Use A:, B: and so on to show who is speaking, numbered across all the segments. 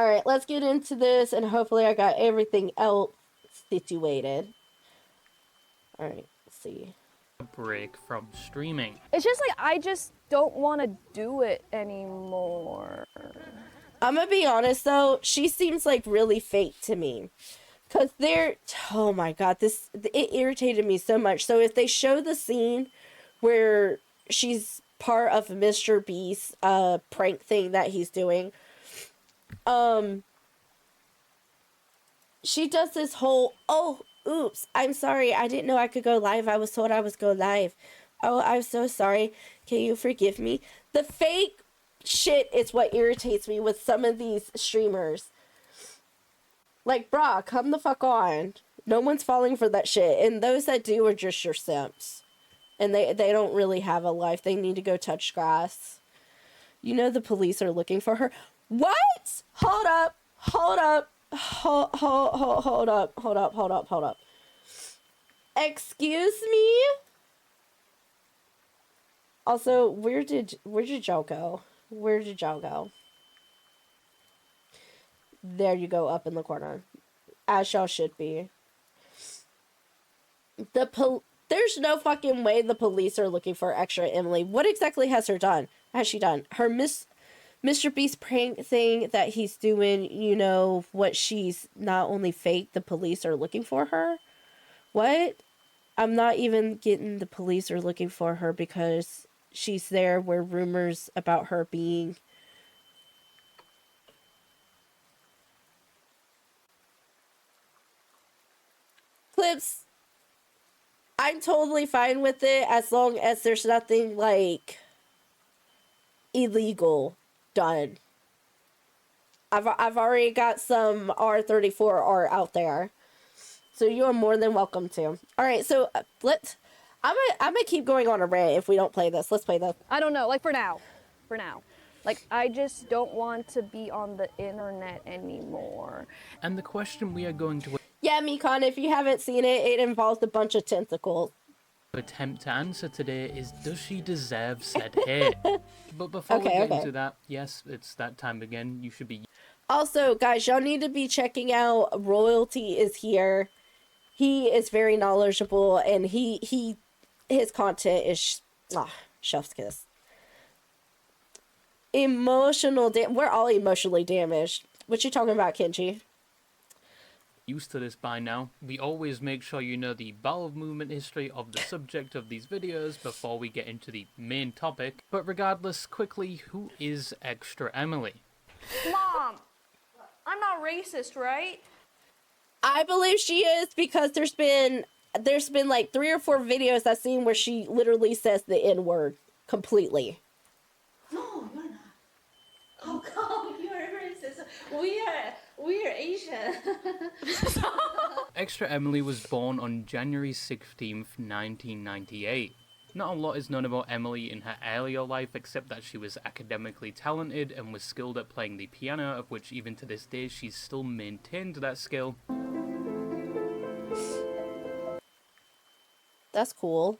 A: Alright, let's get into this, and hopefully I got everything else situated. Alright, let's see.
B: Break from streaming.
C: It's just like, I just don't want to do it anymore.
A: I'm gonna be honest though, she seems like really fake to me. Cause oh my god, it irritated me so much. So if they show the scene where she's part of MrBeast's prank thing that he's doing, she does this whole, oh, oops, I'm sorry, I didn't know I could go live. I was told I was go live. Oh, I'm so sorry. Can you forgive me? The fake shit is what irritates me with some of these streamers. Like, brah, come the fuck on. No one's falling for that shit. And those that do are just your simps. And they don't really have a life. They need to go touch grass. You know the police are looking for her. What? Hold up. Hold up. Hold up. Excuse me? Also, where did y'all go? Where did y'all go? There you go, up in the corner. As y'all should be. There's no fucking way the police are looking for Extra Emily. What exactly has she done? Her MrBeast prank thing that he's doing, you know, what she's not only fake, the police are looking for her? What? I'm not even getting the police are looking for her because she's there where rumors about her being... Clips, I'm totally fine with it as long as there's nothing, like, illegal done. I've already got some R34 art out there, so you are more than welcome to. Alright, so I'm gonna keep going on a rant if we don't play this. Let's play this.
C: I don't know, like for now. Like, I just don't want to be on the internet anymore.
B: And the question we are going to
A: Yeah, Mikon, if you haven't seen it, it involves a bunch of tentacles.
B: attempt to answer today is, does she deserve said hate? But before we get into that, yes, it's that time again. You should be...
A: Also, guys, y'all need to be checking out Royalty is here. He is very knowledgeable, and his content is chef's kiss. We're all emotionally damaged. What you talking about, Kenji?
B: Used to this by now. We always make sure you know the bowel movement history of the subject of these videos before we get into the main topic. But regardless, quickly, who is Extra Emily?
C: Mom, I'm not racist, right?
A: I believe she is because there's been like 3 or 4 videos I've seen where she literally says the N-word completely.
D: No, you're not. How come you're racist? We are Asian.
B: Extra Emily was born on January 16th, 1998. Not a lot is known about Emily in her earlier life except that she was academically talented and was skilled at playing the piano, of which even to this day she's still maintained that skill.
A: That's cool.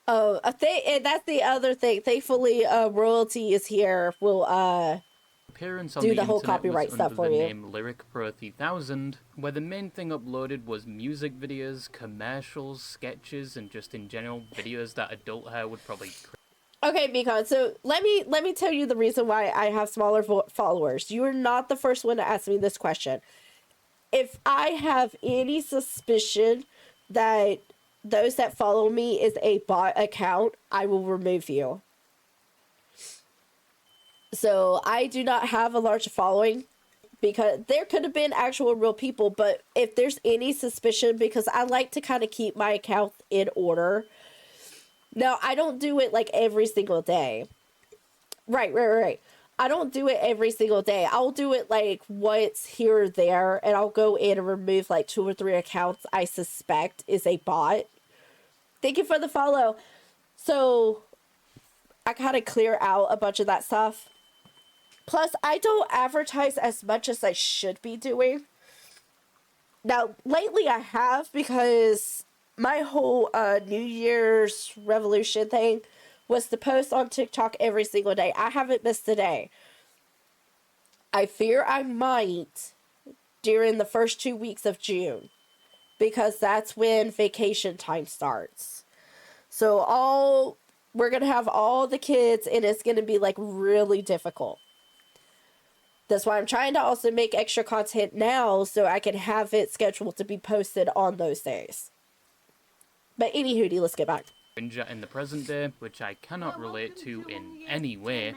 A: Oh, that's the other thing. Thankfully, Royalty is here. We'll
B: Appearance on
A: do
B: the
A: the whole
B: internet
A: copyright
B: was
A: stuff
B: under
A: for
B: the
A: you.
B: name Lyric Pro 3000, where the main thing uploaded was music videos, commercials, sketches, and just in general videos that adult her would probably...
A: Okay, Mikon, so let me tell you the reason why I have smaller followers. You are not the first one to ask me this question. If I have any suspicion that those that follow me is a bot account, I will remove you. So I do not have a large following because there could have been actual real people, but if there's any suspicion, because I like to kind of keep my account in order. Now, I don't do it like every single day. Right. I don't do it every single day. I'll do it like once here or there, and I'll go in and remove like 2 or 3 accounts I suspect is a bot. Thank you for the follow. So I kind of clear out a bunch of that stuff. Plus, I don't advertise as much as I should be doing. Now, lately I have, because my whole New Year's Revolution thing was to post on TikTok every single day. I haven't missed a day. I fear I might during the first 2 weeks of June, because that's when vacation time starts. So we're going to have all the kids, and it's going to be like really difficult. That's why I'm trying to also make extra content now so I can have it scheduled to be posted on those days. But anywho, let's get back.
B: in the present day, which I cannot relate to in any way.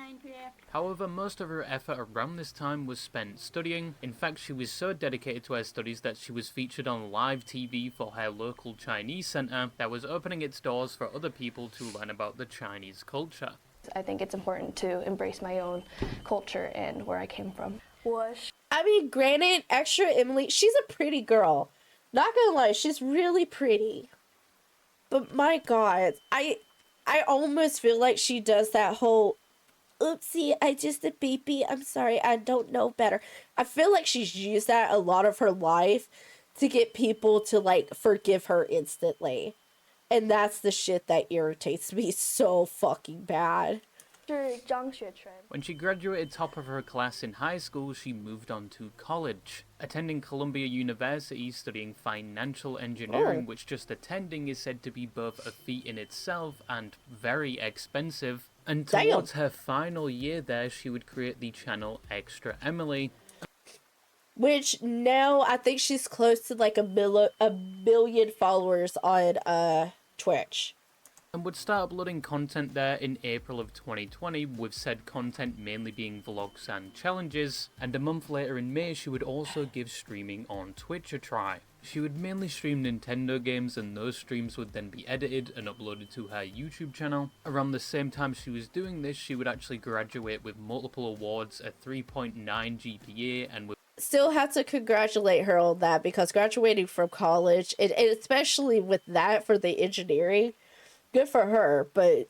B: However, most of her effort around this time was spent studying. In fact, she was so dedicated to her studies that she was featured on live TV for her local Chinese centre that was opening its doors for other people to learn about the Chinese culture.
C: I think it's important to embrace my own culture and where I came from.
A: I mean, granted, extra Emily, she's a pretty girl. Not gonna lie, she's really pretty. But my God, I almost feel like she does that whole, oopsie, I just a baby, I'm sorry, I don't know better. I feel like she's used that a lot of her life to get people to, like, forgive her instantly. And that's the shit that irritates me so fucking bad.
B: When she graduated top of her class in high school, she moved on to college, attending Columbia University studying financial engineering, which just attending is said to be both a feat in itself and very expensive. And towards her final year there, she would create the channel Extra Emily,
A: which now I think she's close to like a million followers on Twitch.
B: And would start uploading content there in April of 2020, with said content mainly being vlogs and challenges. And a month later in May, she would also give streaming on Twitch a try. She would mainly stream Nintendo games, and those streams would then be edited and uploaded to her YouTube channel. Around the same time she was doing this, she would actually graduate with multiple awards, a 3.9 GPA, and with
A: still have to congratulate her on that, because graduating from college, and especially with that for the engineering, good for her, but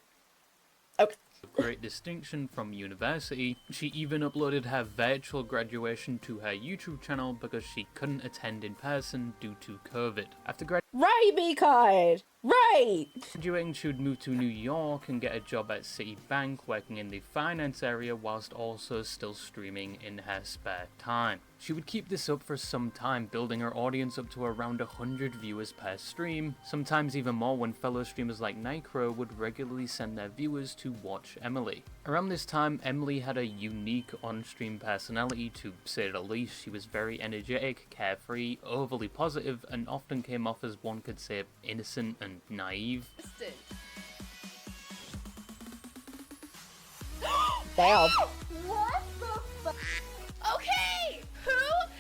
A: okay.
B: Great distinction from university. She even uploaded her virtual graduation to her YouTube channel because she couldn't attend in person due to COVID. After
A: Right, be kind! Right!
B: graduating, she would move to New York and get a job at Citibank working in the finance area whilst also still streaming in her spare time. She would keep this up for some time, building her audience up to around 100 viewers per stream, sometimes even more when fellow streamers like Nycro would regularly send their viewers to watch Emily. Around this time, Emily had a unique on-stream personality, to say the least. She was very energetic, carefree, overly positive, and often came off as, one could say, innocent and naive.
A: Damn.
E: What the fuck? Okay, who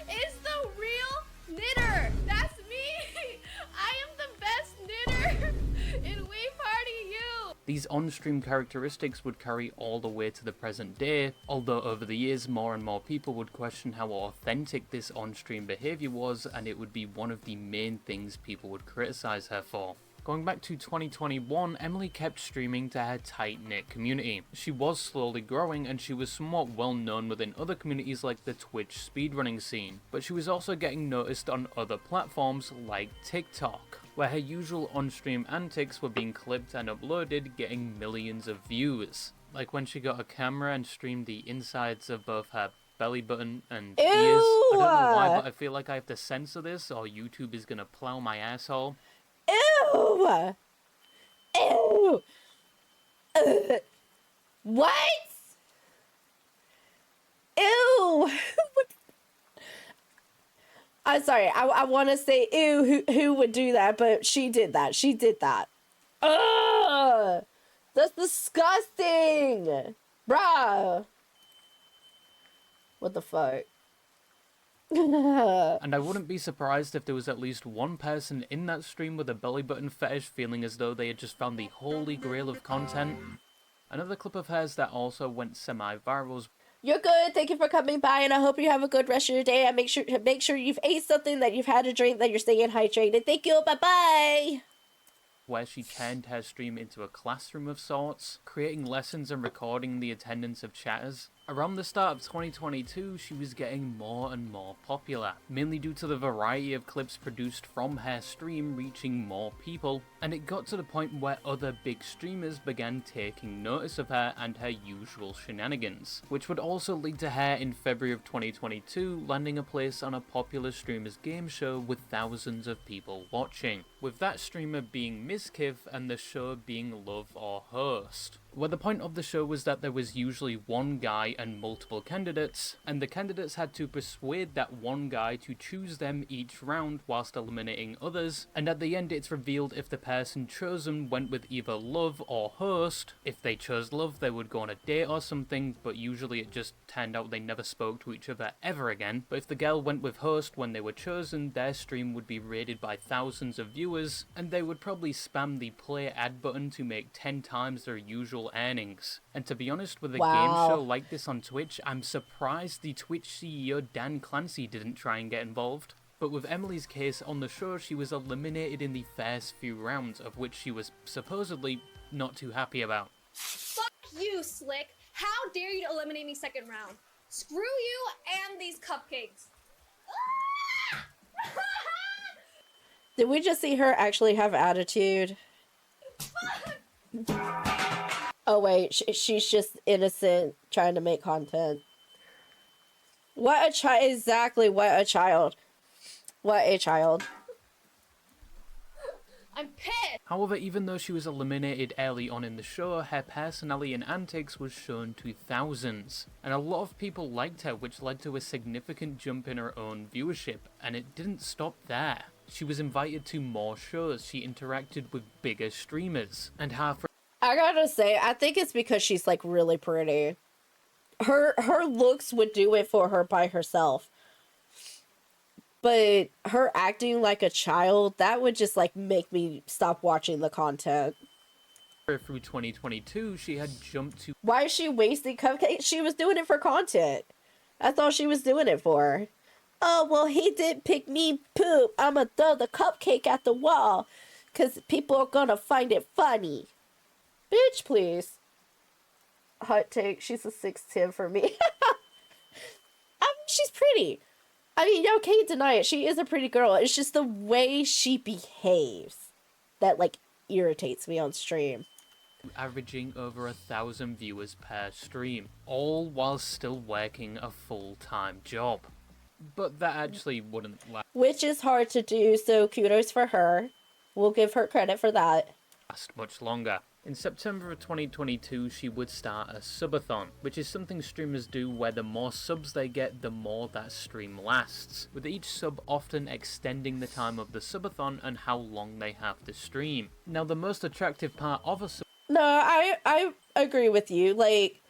E: is the real knitter? That's me. I am the best knitter in We Party You.
B: These on-stream characteristics would carry all the way to the present day, although over the years more and more people would question how authentic this on-stream behaviour was, and it would be one of the main things people would criticise her for. Going back to 2021, Emily kept streaming to her tight-knit community. She was slowly growing, and she was somewhat well known within other communities like the Twitch speedrunning scene, but she was also getting noticed on other platforms like TikTok, where her usual on-stream antics were being clipped and uploaded, getting millions of views. Like when she got a camera and streamed the insides of both her belly button and ears. I don't know why, but I feel like I have to censor this or YouTube is gonna plow my asshole.
A: Ew! Ew! What? Ew! I'm sorry, I want to say ew, who would do that, but she did that. She did that. Ugh! That's disgusting! Bruh! What the fuck?
B: And I wouldn't be surprised if there was at least one person in that stream with a belly button fetish feeling as though they had just found the holy grail of content. Another clip of hers that also went semi-viral was
A: You're good. Thank you for coming by, and I hope you have a good rest of your day. And make sure you've ate something, that you've had a drink, that you're staying hydrated. Thank you. Bye-bye.
B: where she turned her stream into a classroom of sorts, creating lessons and recording the attendance of chatters. Around the start of 2022, she was getting more and more popular, mainly due to the variety of clips produced from her stream reaching more people, and it got to the point where other big streamers began taking notice of her and her usual shenanigans, which would also lead to her in February of 2022 landing a place on a popular streamers game show with thousands of people watching, with that streamer being Ms. Kiv and the show being Love or Host, where the point of the show was that there was usually one guy and multiple candidates, and the candidates had to persuade that one guy to choose them each round whilst eliminating others, and at the end it's revealed if the person chosen went with either Love or Host. If they chose Love, they would go on a date or something, but usually it just turned out they never spoke to each other ever again. But if the girl went with Host when they were chosen, their stream would be rated by thousands of viewers, and they would probably spam the play ad button to make 10 times their usual earnings. And to be honest, with a game show like this on Twitch, I'm surprised the Twitch CEO Dan Clancy didn't try and get involved. But with Emily's case on the show, she was eliminated in the first few rounds, of which she was supposedly not too happy about.
E: Fuck you, Slick. How dare you to eliminate me second round? Screw you and these cupcakes.
A: Did we just see her actually have attitude? Oh wait, she's just innocent, trying to make content. What a child! Exactly, what a child. What a child.
E: I'm pissed.
B: However, even though she was eliminated early on in the show, her personality and antics was shown to thousands, and a lot of people liked her, which led to a significant jump in her own viewership, and it didn't stop there. She was invited to more shows, she interacted with bigger streamers, and
A: I gotta say, I think it's because she's like really pretty. Her looks would do it for her by herself. But her acting like a child, that would just like make me stop watching the content.
B: through 2022, she had jumped to...
A: Why is she wasting cupcakes? She was doing it for content. That's all she was doing it for. Oh, well, he didn't pick me, poop. I'ma throw the cupcake at the wall. Because people are gonna find it funny. Bitch, please. Hot take, she's a 6'10" for me. I mean, she's pretty. I mean, you can't deny it. She is a pretty girl. It's just the way she behaves that, like, irritates me on stream.
B: Averaging over 1,000 viewers per stream, all while still working a full-time job. But that actually wouldn't
A: Which is hard to do, so kudos for her. We'll give her credit for that.
B: last much longer. In September of 2022, she would start a subathon, which is something streamers do where the more subs they get, the more that stream lasts, with each sub often extending the time of the subathon and how long they have to stream. Now, the most attractive part of a
A: No, I agree with you. Like,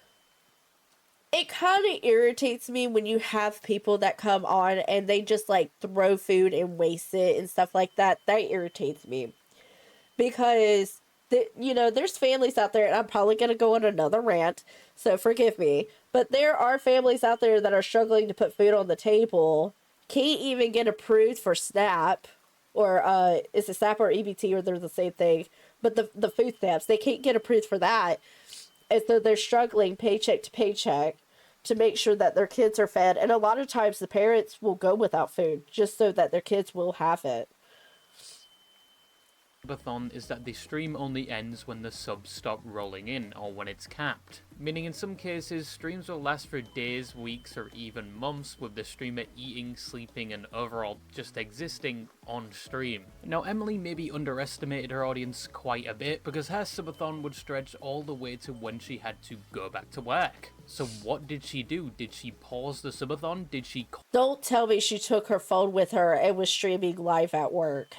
A: it kind of irritates me when you have people that come on and they just, like, throw food and waste it and stuff like that. That irritates me. Because, you know, there's families out there, and I'm probably going to go on another rant, so forgive me. But there are families out there that are struggling to put food on the table, can't even get approved for SNAP, or, is it SNAP or EBT, or they're the same thing. But the food stamps, they can't get approved for that. And so they're struggling paycheck to paycheck to make sure that their kids are fed. And a lot of times the parents will go without food just so that their kids will have it.
B: subathon is that the stream only ends when the subs stop rolling in, or when it's capped. Meaning in some cases, streams will last for days, weeks, or even months, with the streamer eating, sleeping, and overall just existing on stream. Now, Emily maybe underestimated her audience quite a bit, because her subathon would stretch all the way to when she had to go back to work. So what did she do? Did she pause the subathon? Did she
A: Don't tell me she took her phone with her and was streaming live at work.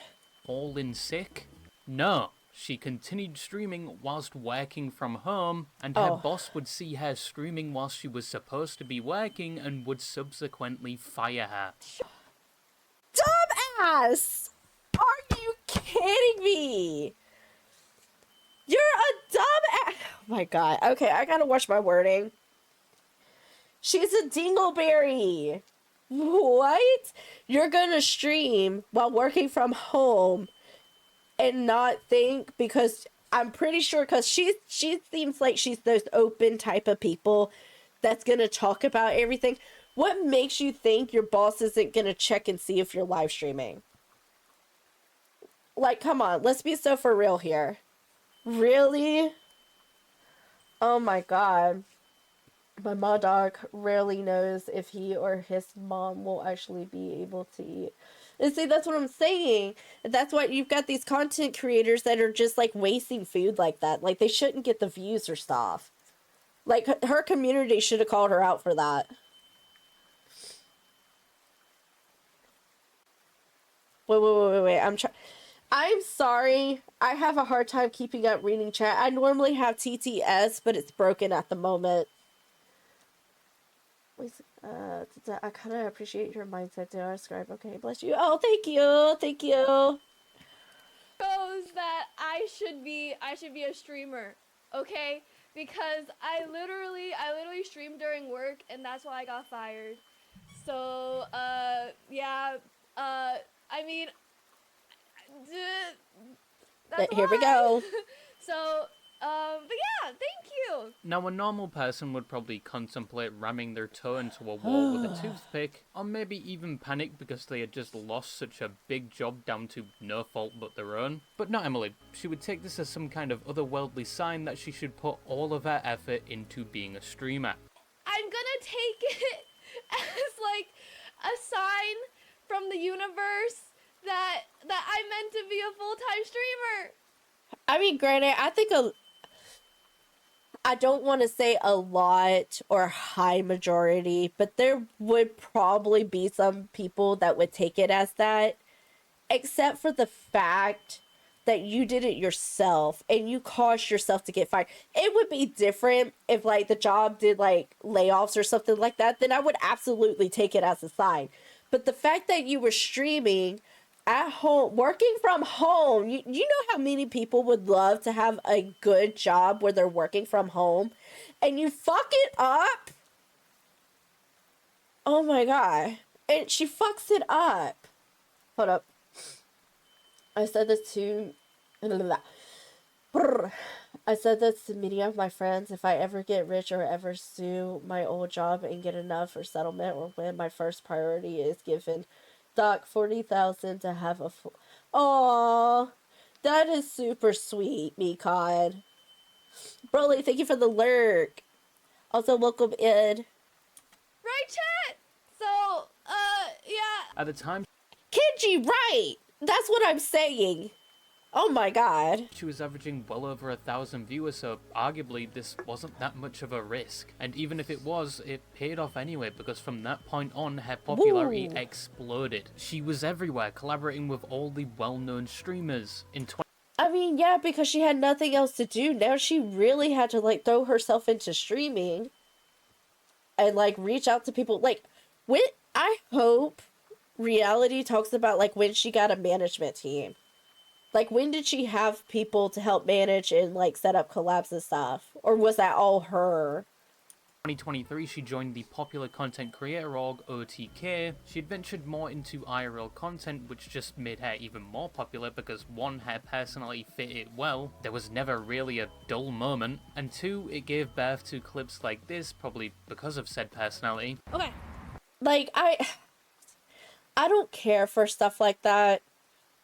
B: call in sick? No. She continued streaming whilst working from home, and her boss would see her streaming whilst she was supposed to be working and would subsequently fire her.
A: Dumbass! Are you kidding me? You're a dumbass! Oh my god. Okay, I gotta watch my wording. She's a dingleberry. What? You're gonna stream while working from home and not think, because I'm pretty sure, because she seems like she's those open type of people that's gonna talk about everything. What makes you think your boss isn't gonna check and see if you're live streaming? Like, come on, let's be so for real here. Really? Oh my god. My mom dog rarely knows if he or his mom will actually be able to eat. And see, that's what I'm saying. That's why you've got these content creators that are just like wasting food like that. Like, they shouldn't get the views or stuff. Like, her community should have called her out for that. Wait. I'm sorry. I have a hard time keeping up reading chat. I normally have TTS, but it's broken at the moment. I kind of appreciate your mindset to describe. Okay, bless you. Oh, thank you. Thank you.
E: Goes that I should be a streamer, okay? Because I literally streamed during work, and that's why I got fired. So, yeah, I mean, that's
A: Here we
E: why.
A: go.
E: So, but yeah, thank you.
B: Now, a normal person would probably contemplate ramming their toe into a wall with a toothpick, or maybe even panic because they had just lost such a big job down to no fault but their own. But not Emily. She would take this as some kind of otherworldly sign that she should put all of her effort into being a streamer.
E: I'm gonna take it as like a sign from the universe that I'm meant to be a full-time streamer.
A: I mean, granted, I don't want to say a lot or high majority, but there would probably be some people that would take it as that, except for the fact that you did it yourself and you caused yourself to get fired. It would be different if like the job did like layoffs or something like that, then I would absolutely take it as a sign. But the fact that you were streaming at home, working from home, you know how many people would love to have a good job where they're working from home, and you fuck it up? Oh my god. And she fucks it up. Hold up. I said this to I said this to many of my friends. If I ever get rich or ever sue my old job and get enough for settlement or when my first priority is given Doc 40,000 to have a full. Aww, that is super sweet, me cod. Broly, thank you for the lurk. Also, welcome Ed.
E: Right, chat? So, yeah.
B: At the time,
A: Kenji, right! That's what I'm saying. Oh my god.
B: she was averaging well over 1,000 viewers, so arguably this wasn't that much of a risk. And even if it was, it paid off anyway, because from that point on, her popularity exploded. She was everywhere, collaborating with all the well-known streamers.
A: I mean, yeah, because she had nothing else to do. Now she really had to, like, throw herself into streaming. And, like, reach out to people. Like, I hope reality talks about, like, when she got a management team. Like, when did she have people to help manage and, like, set up collabs and stuff? Or was that all her?
B: 2023, she joined the popular content creator org OTK. She ventured more into IRL content, which just made her even more popular because 1, her personality fit it well, there was never really a dull moment, and 2, it gave birth to clips like this, probably because of said personality.
E: Okay.
A: Like, I don't care for stuff like that.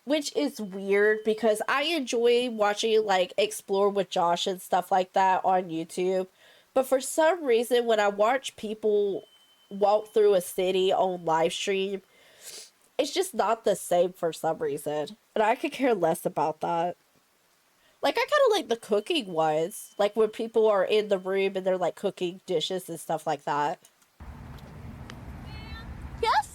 A: Which is weird because I enjoy watching, like, Explore with Josh and stuff like that on YouTube. But for some reason, when I watch people walk through a city on live stream, it's just not the same for some reason. And I could care less about that. Like, I kind of like the cooking ones. Like, when people are in the room and they're, like, cooking dishes and stuff like that.
E: Yes?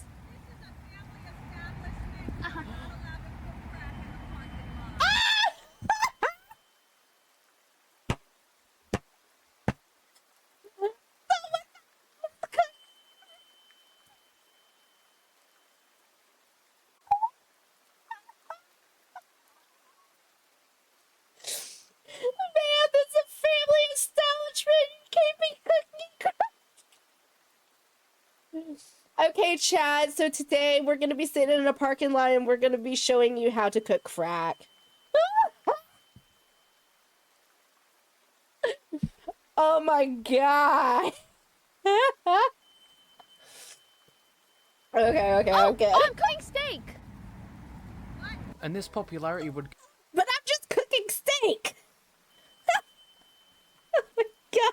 A: Man, that's a family establishment. You can't be cooking. Okay, Chad. So today we're gonna be sitting in a parking lot and we're gonna be showing you how to cook crack. Oh my god. Okay, I'm good.
E: Oh, I'm cooking steak.
B: And this popularity would
A: But I'm just cooking steak. Oh my god.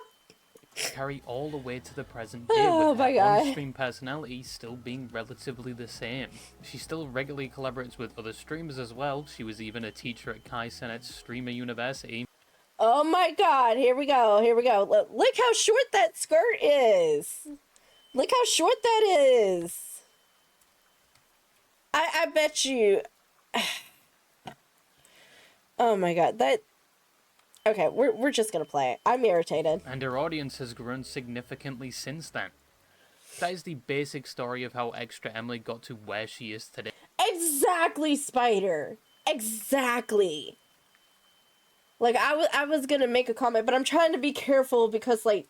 B: carry all the way to the present day,
A: Oh
B: with
A: my
B: her
A: God.
B: on-stream personality still being relatively the same. She still regularly collaborates with other streamers as well. She was even a teacher at Kai Cenat's Streamer University.
A: Oh my god, here we go. Look how short that skirt is. Look how short that is. I bet you. Oh my god, that. Okay, we're just gonna play it. I'm irritated.
B: And her audience has grown significantly since then. That is the basic story of how Extra Emily got to where she is today.
A: Exactly, Spider. Exactly. Like, I was gonna make a comment, but I'm trying to be careful because, like,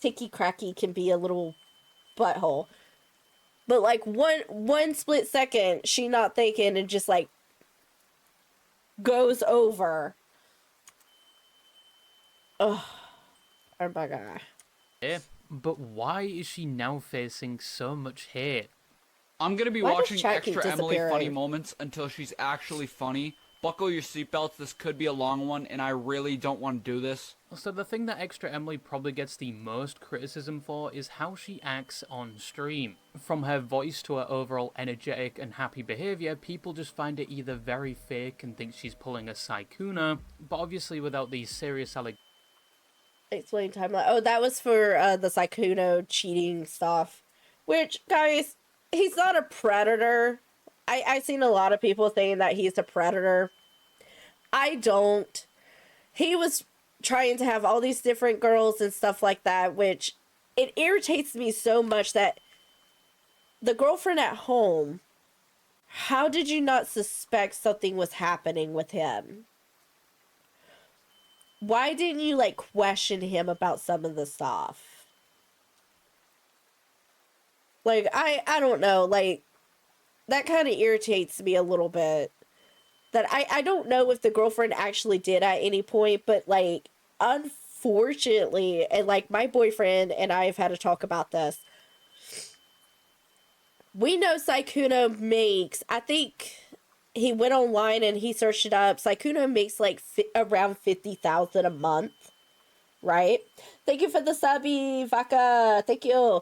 A: Ticky Cracky can be a little butthole. But, like, one split second, she not thinking and just, like, goes over. Ugh. Oh my god.
B: Yeah, but why is she now facing so much hate?
F: I'm gonna be
A: Why does
F: watching
A: chat keep
F: Extra Emily funny
A: disappearing?
F: moments until she's actually funny. Buckle your seatbelts, this could be a long one, and I really don't want to do this.
B: So the thing that Extra Emily probably gets the most criticism for is how she acts on stream. From her voice to her overall energetic and happy behaviour, people just find it either very fake and think she's pulling a Sykuna, but obviously without these serious allegations.
A: Explain timeline. Oh, that was for the Sykkuno cheating stuff. Which, guys, he's not a predator. I've seen a lot of people saying that he's a predator. I don't. He was trying to have all these different girls and stuff like that, which it irritates me so much that the girlfriend at home, how did you not suspect something was happening with him? Why didn't you, like, question him about some of the stuff? Like, I don't know, like, that kind of irritates me a little bit. That I don't know if the girlfriend actually did at any point, but, like, unfortunately, and, like, my boyfriend and I have had a talk about this. We know Sykkuno makes, I think he went online and he searched it up. Sykkuno makes, like, around 50,000 a month, right? Thank you for the subby, Vaka. Thank you.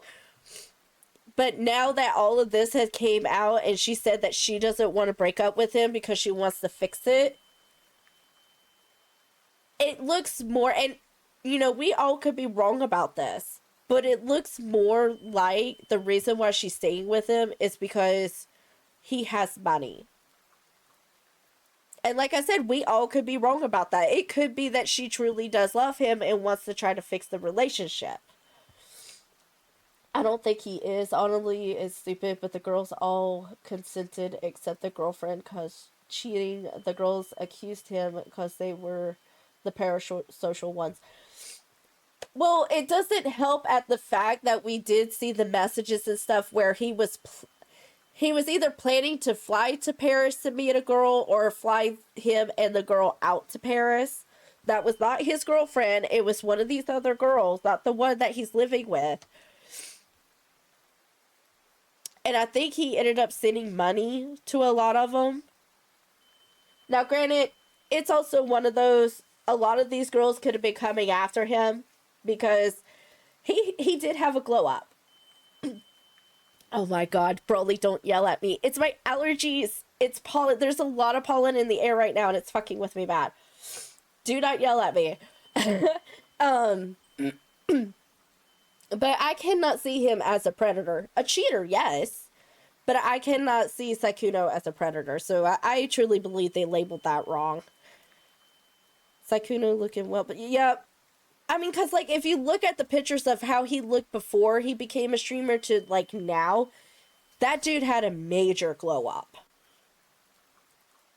A: But now that all of this has came out and she said that she doesn't want to break up with him because she wants to fix it, it looks more, and, you know, we all could be wrong about this, but it looks more like the reason why she's staying with him is because he has money. And like I said, we all could be wrong about that. It could be that she truly does love him and wants to try to fix the relationship. I don't think he is. Honestly, it's stupid, but the girls all consented except the girlfriend because cheating. The girls accused him because they were the parasocial ones. Well, it doesn't help at the fact that we did see the messages and stuff where he was either planning to fly to Paris to meet a girl or fly him and the girl out to Paris. That was not his girlfriend. It was one of these other girls, not the one that he's living with. And I think he ended up sending money to a lot of them. Now, granted, it's also one of those, a lot of these girls could have been coming after him because he did have a glow up. Oh my god, Broly, don't yell at me. It's my allergies. It's pollen. There's a lot of pollen in the air right now and it's fucking with me bad. Do not yell at me. But I cannot see him as a predator. A cheater, yes. But I cannot see Sykkuno as a predator. So I truly believe they labeled that wrong. Sykkuno looking well, but yeah. I mean, because, like, if you look at the pictures of how he looked before he became a streamer to, like, now, that dude had a major glow up.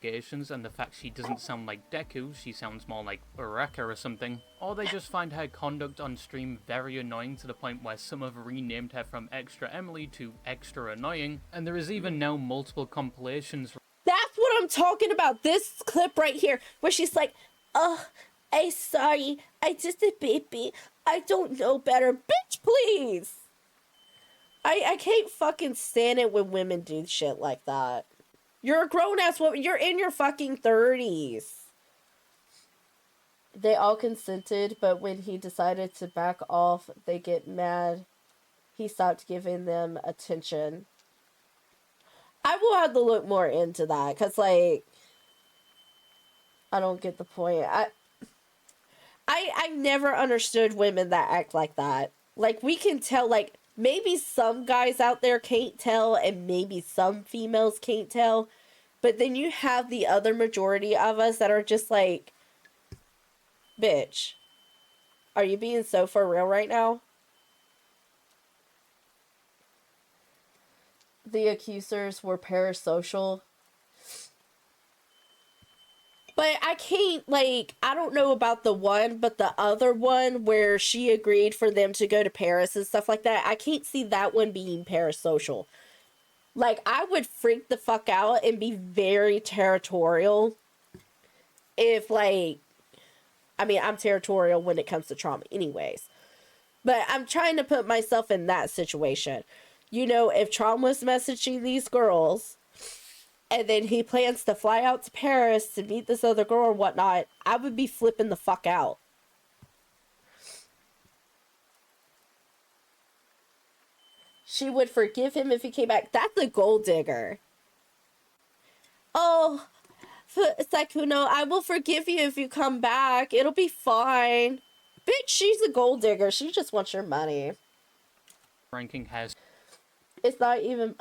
B: And the fact she doesn't sound like Deku, she sounds more like Ureka or something. Or they just find her conduct on stream very annoying to the point where some have renamed her from Extra Emily to Extra Annoying, and there is even now multiple compilations.
A: That's what I'm talking about, this clip right here, where she's like, oh, I'm sorry, I just a baby, I don't know better. Bitch, please! I can't fucking stand it when women do shit like that. You're a grown-ass woman. You're in your fucking 30s. They all consented, but when he decided to back off, they get mad. He stopped giving them attention. I will have to look more into that, because, like, I don't get the point. I never understood women that act like that. Like, we can tell, like, maybe some guys out there can't tell, and maybe some females can't tell, but then you have the other majority of us that are just like, bitch, are you being so for real right now? The accusers were parasocial. But I can't, like, I don't know about the one, but the other one where she agreed for them to go to Paris and stuff like that, I can't see that one being parasocial. Like, I would freak the fuck out and be very territorial if, like, I mean, I'm territorial when it comes to trauma anyways. But I'm trying to put myself in that situation. You know, if Trauma was messaging these girls, and then he plans to fly out to Paris to meet this other girl or whatnot, I would be flipping the fuck out. She would forgive him if he came back. That's a gold digger. Oh, Sakuno, I will forgive you if you come back. It'll be fine. Bitch, she's a gold digger. She just wants your money.
B: Ranking has
A: It's not even...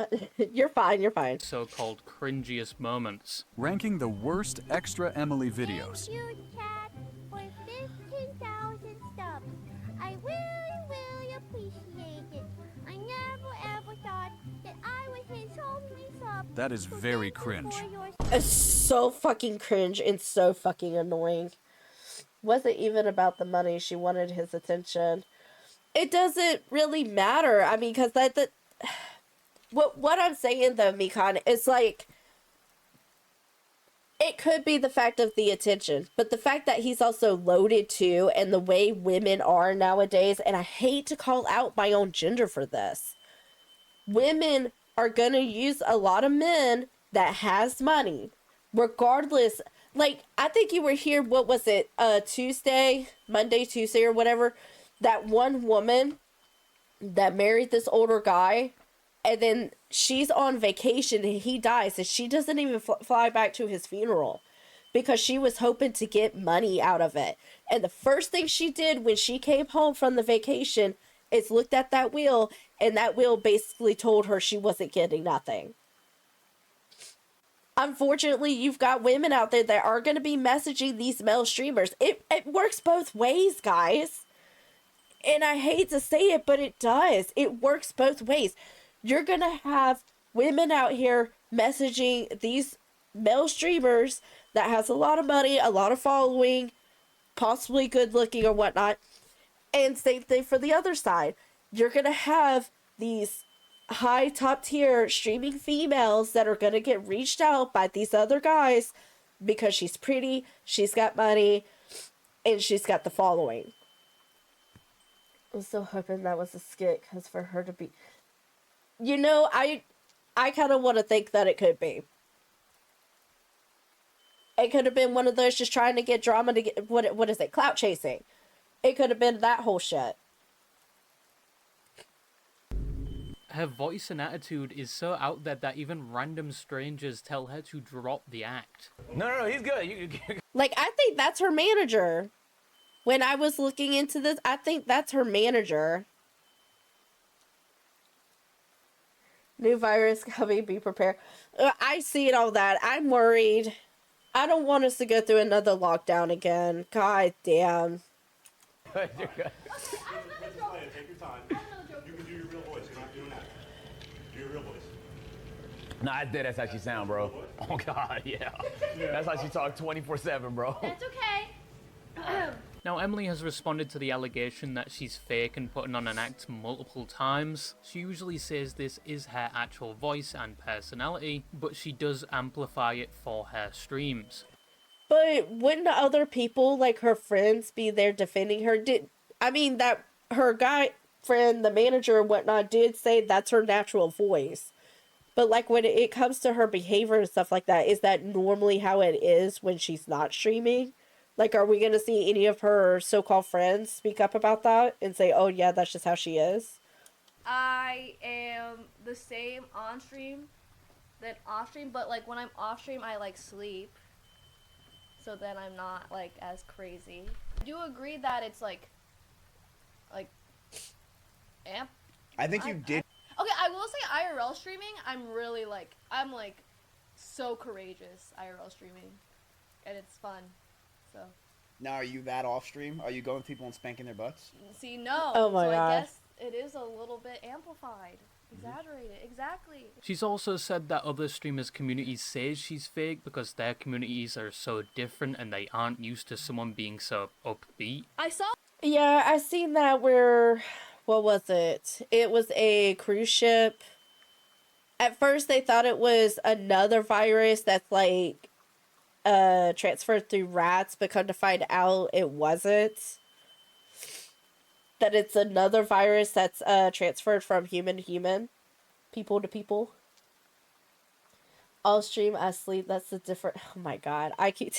A: You're fine, you're fine.
B: so-called cringiest moments.
G: Ranking the worst extra Emily videos.
H: Thank you, chat, for 15,000 subs. I really appreciate it. I never ever thought that I would hit so many subs.
G: That is
H: So
G: very
H: thank you
G: cringe.
H: for your
A: It's so fucking cringe and so fucking annoying. Wasn't even about the money. She wanted his attention. It doesn't really matter. I mean, because what I'm saying though, Mikan, is like, it could be the fact of the attention, but the fact that he's also loaded too, and the way women are nowadays, and I hate to call out my own gender for this. Women are gonna use a lot of men that has money, regardless. Like, I think you were here, what was it, Monday, Tuesday, or whatever, that one woman that married this older guy, and then she's on vacation and he dies, and she doesn't even fly back to his funeral because she was hoping to get money out of it. And the first thing she did when she came home from the vacation is looked at that will, and that will basically told her she wasn't getting nothing. Unfortunately, you've got women out there that are going to be messaging these male streamers. It works both ways, guys. And I hate to say it, but it does. It works both ways. You're going to have women out here messaging these male streamers that has a lot of money, a lot of following, possibly good looking or whatnot. And same thing for the other side. You're going to have these high top tier streaming females that are going to get reached out by these other guys because she's pretty, she's got money, and she's got the following. I'm still hoping that was a skit, because for her to be... You know, I kind of want to think that it could be. It could have been one of those just trying to get drama to get... What is it? Clout chasing. It could have been that whole shit.
B: Her voice and attitude is so out there that even random strangers tell her to drop the act.
I: No, he's good.
A: Like, I think that's her manager. When I was looking into this, I think that's her manager. New virus coming, be prepared. I see it all that. I'm worried. I don't want us to go through another lockdown again. God damn.
I: You're good.
J: Take your time. You can do your real voice. You're not doing that. Do your real voice.
I: Nah, that's how she sound, bro. Oh God, yeah. That's how she talk 24/7, bro.
E: That's okay.
B: Now, Emily has responded to the allegation that she's fake and putting on an act multiple times. She usually says this is her actual voice and personality, but she does amplify it for her streams.
A: But wouldn't other people, like her friends, be there defending her? I mean, that her guy friend, the manager and whatnot, did say that's her natural voice. But, like, when it comes to her behavior and stuff like that, is that normally how it is when she's not streaming? Like, are we going to see any of her so-called friends speak up about that and say, oh, yeah, that's just how she is?
C: I am the same on stream than off stream, but, like, when I'm off stream, I, like, sleep. So then I'm not, like, as crazy. Do you agree that it's, like, amp?
K: I think you did.
C: Okay, I will say IRL streaming, I'm really, like, I'm, like, so courageous IRL streaming. And it's fun, so.
K: Now, are you that off stream? Are you going with people and spanking their butts?
C: See, no.
A: Oh my
C: so
A: God.
C: I guess it is a little bit amplified. Exaggerated, exactly.
B: She's also said that other streamers' communities say she's fake because their communities are so different and they aren't used to someone being so upbeat.
C: I saw.
A: Yeah, I seen that where, what was it? It was a cruise ship. At first, they thought it was another virus that's like transferred through rats, but come to find out it wasn't. That it's another virus that's transferred from human to human, people to people. I'll stream, I sleep. That's the different. Oh my God, I keep.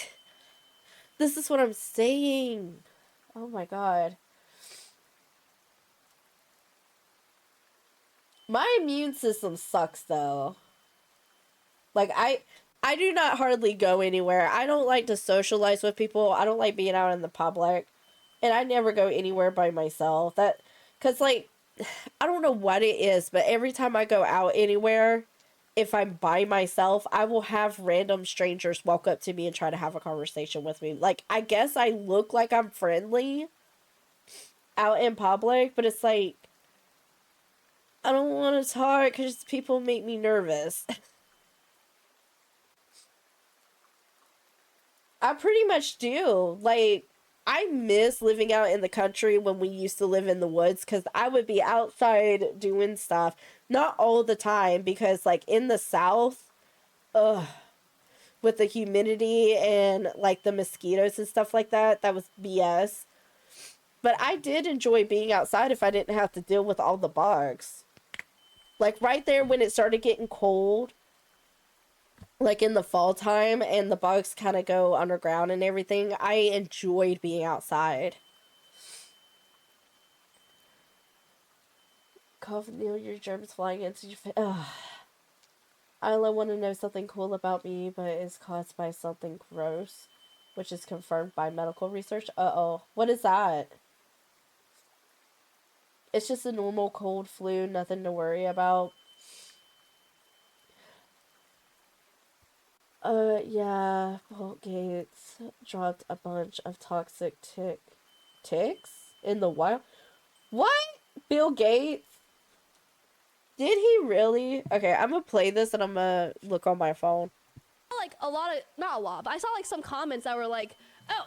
A: This is what I'm saying. Oh my God. My immune system sucks though. Like I do not hardly go anywhere. I don't like to socialize with people. I don't like being out in the public. And I never go anywhere by myself. Cause like, I don't know what it is, but every time I go out anywhere, if I'm by myself, I will have random strangers walk up to me and try to have a conversation with me. Like, I guess I look like I'm friendly out in public, but it's like, I don't want to talk because people make me nervous. I pretty much do. Like, I miss living out in the country when we used to live in the woods because I would be outside doing stuff. Not all the time because, like, in the South, with the humidity and, like, the mosquitoes and stuff like that, that was BS. But I did enjoy being outside if I didn't have to deal with all the bugs. Like, right there when it started getting cold, like in the fall time, and the bugs kind of go underground and everything, I enjoyed being outside. Cough, Neil, your germs flying into your face. I want to know something cool about me, but it's caused by something gross, which is confirmed by medical research. Uh-oh. What is that? It's just a normal cold flu, nothing to worry about. Yeah, Bill Gates dropped a bunch of toxic ticks in the wild. What? Bill Gates? Did he really? Okay, I'm gonna play this and I'm gonna look on my phone.
C: Like a lot of, not a lot, but I saw like some comments that were like, oh,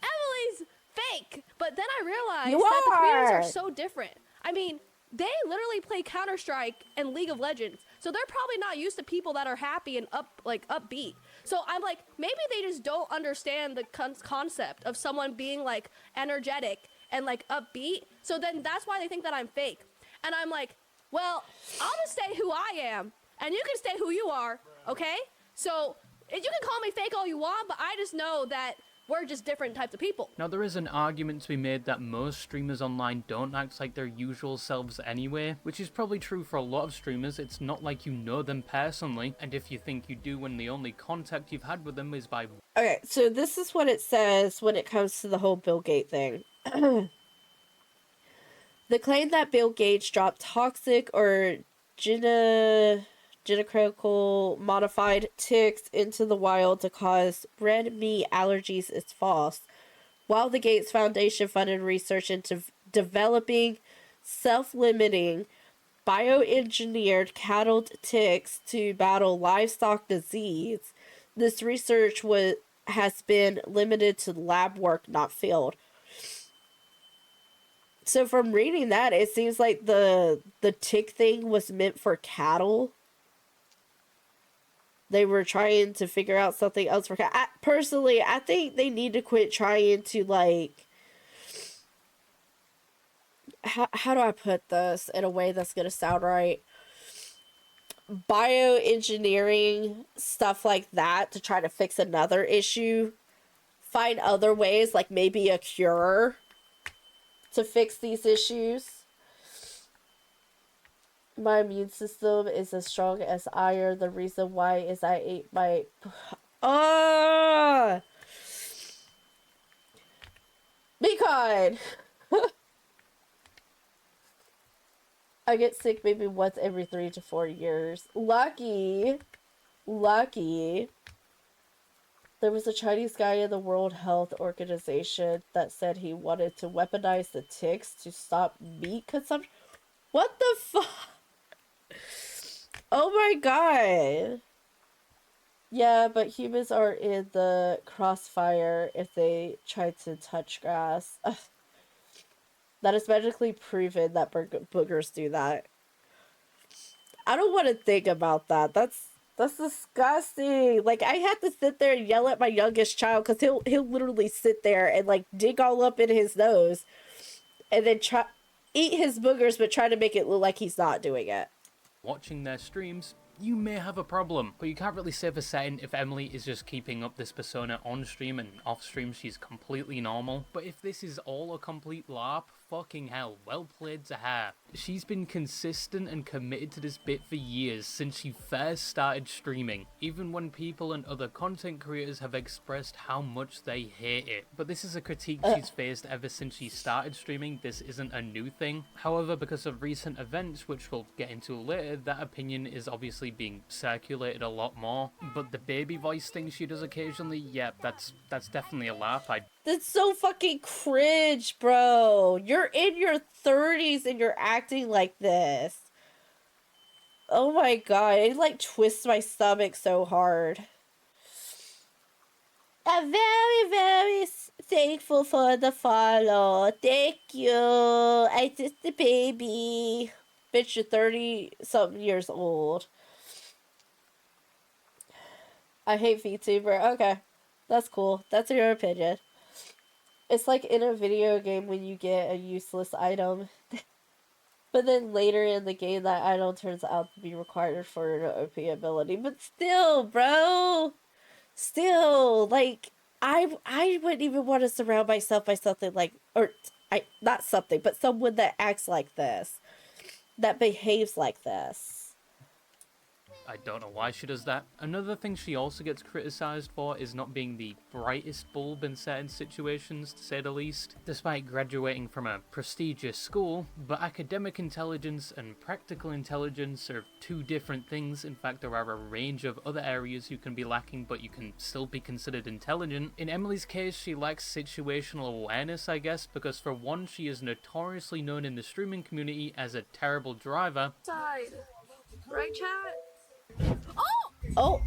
C: Emily's fake. But then I realized that the creators are so different. I mean, they literally play Counter-Strike and League of Legends. So they're probably not used to people that are happy and upbeat. So I'm like, maybe they just don't understand the concept of someone being like energetic and like upbeat. So then that's why they think that I'm fake. And I'm like, well, I'll just stay who I am and you can stay who you are, okay? So you can call me fake all you want, but I just know that we're just different types of people.
B: Now, there is an argument to be made that most streamers online don't act like their usual selves anyway, which is probably true for a lot of streamers. It's not like you know them personally, and if you think you do when the only contact you've had with them is by...
A: Okay, so this is what it says when it comes to the whole Bill Gates thing. The claim that Bill Gates dropped toxic or genetically modified ticks into the wild to cause red meat allergies is false. While the Gates Foundation funded research into developing self-limiting bioengineered cattle ticks to battle livestock disease, this research has been limited to lab work, not field. So from reading that, it seems like the tick thing was meant for cattle. They were trying to figure out something else for cattle. Personally, I think they need to quit trying to, like, how do I put this in a way that's gonna sound right? Bioengineering, stuff like that, to try to fix another issue. Find other ways, like maybe a cure to fix these issues. My immune system is as strong as iron. The reason why is I ate my... Be kind! I get sick maybe once every 3 to 4 years. Lucky. Lucky. There was a Chinese guy in the World Health Organization that said he wanted to weaponize the ticks to stop meat consumption. What the fuck? Oh my god. Yeah, but humans are in the crossfire if they try to touch grass. Ugh. That is medically proven that boogers do that. I don't want to think about that. That's disgusting. Like, I have to sit there and yell at my youngest child because he'll literally sit there and like dig all up in his nose and then try eat his boogers but try to make it look like he's not doing it.
B: Watching their streams, you may have a problem, but you can't really say for certain if Emily is just keeping up this persona on stream and off stream she's completely normal. But if this is all a complete LARP, fucking hell, well played to her. She's been consistent and committed to this bit for years since she first started streaming, even when people and other content creators have expressed how much they hate it. But this is a critique she's faced ever since she started streaming. This isn't a new thing. However, because of recent events, which we'll get into later, that opinion is obviously being circulated a lot more. But the baby voice thing she does occasionally, yeah, that's definitely a laugh.
A: That's so fucking cringe, bro. You're in your 30s and you're acting like this. Oh my god, it like twists my stomach so hard. I'm very, very thankful for the follow. Thank you. I just the baby. Bitch, you're 30-something years old. I hate VTuber. Okay. That's cool. That's your opinion. It's like in a video game when you get a useless item. But then later in the game, that item turns out to be required for an OP ability. But still, bro! Still, like, I wouldn't even want to surround myself by something like... not something, but someone that acts like this. That behaves like this.
B: I don't know why she does that. Another thing she also gets criticised for is not being the brightest bulb in certain situations, to say the least. Despite graduating from a prestigious school, but academic intelligence and practical intelligence are two different things. In fact, there are a range of other areas you can be lacking, but you can still be considered intelligent. In Emily's case, she lacks situational awareness, I guess, because for one, she is notoriously known in the streaming community as a terrible driver.
E: Side. Right, chat?
A: Oh!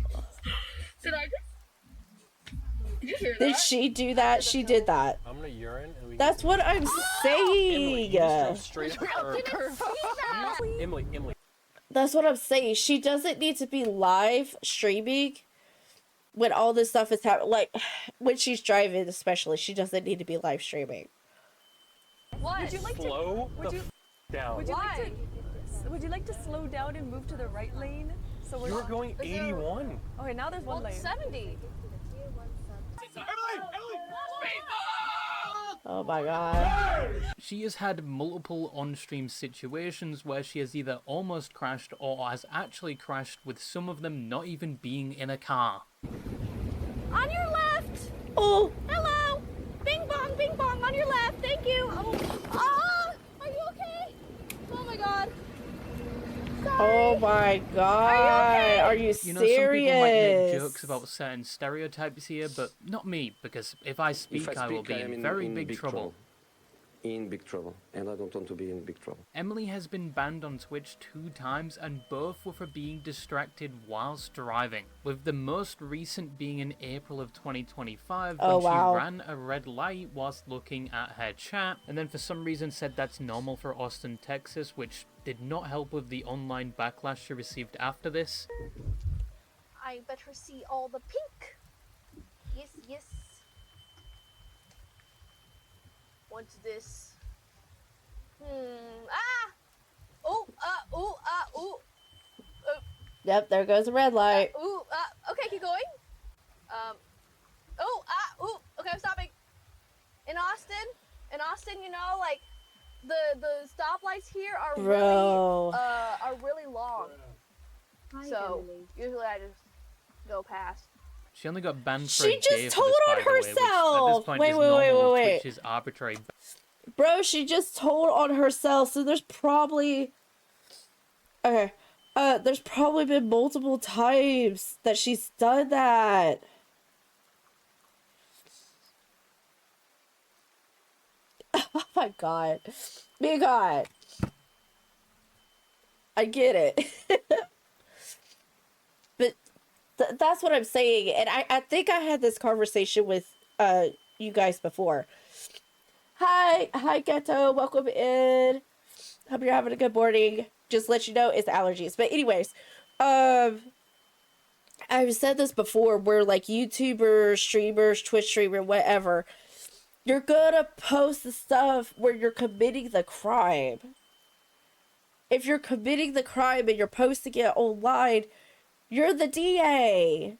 E: Did I just... Did you hear that?
A: Did she do that? She did that.
L: I'm gonna urine. And
A: That's what I'm saying!
L: Emily.
A: That's what I'm saying. She doesn't need to be live streaming when all this stuff is happening. Like, when she's driving especially, she doesn't need to be live streaming.
E: What?
L: Would you like slow down?
M: Would you like to slow down and move to the right lane? So we're
L: You're going 81.
M: Okay, now there's one lane.
E: 70.
A: Oh my god.
B: She has had multiple on-stream situations where she has either almost crashed or has actually crashed, with some of them not even being in a car.
E: On your left!
A: Oh!
E: Hello! Bing bong, on your left, thank you! Are you okay? Oh my god. Sorry.
A: Oh my god. Are you serious?
B: You know, some people might make jokes about certain stereotypes here, but not me, because if I speak, I will be in very big trouble.
N: In big trouble, and I don't want to be in big trouble.
B: Emily has been banned on Twitch 2 times, and both were for being distracted whilst driving, with the most recent being in April of 2025 when she ran a red light whilst looking at her chat, and then for some reason said that's normal for Austin, Texas, which did not help with the online backlash she received after this.
E: I better see all the pink. Yes. Want this. Ah! Ooh.
A: Yep, there goes the red light.
E: Okay, keep going. Okay, I'm stopping. In Austin, you know, like the stoplights here are
A: Bro.
E: really long. So usually I just go past.
B: She only got banned for
A: She
B: a
A: just
B: day for
A: told
B: this,
A: on
B: by the way, which at this
A: herself.
B: point
A: Wait,
B: is
A: wait, wait,
B: normal
A: wait,
B: of
A: wait.
B: Twitch's arbitrary.
A: Bro, she just told on herself, so there's probably... Okay. There's probably been multiple times that she's done that. Oh my god. Me god. I get it. But that's what I'm saying. And I think I had this conversation with you guys before. Hi Ghetto, welcome in. Hope you're having a good morning. Just let you know it's allergies. But anyways, I've said this before where like YouTubers, streamers, Twitch streamer, whatever, you're gonna post the stuff where you're committing the crime. If you're committing the crime and you're posting it online, you're the DA.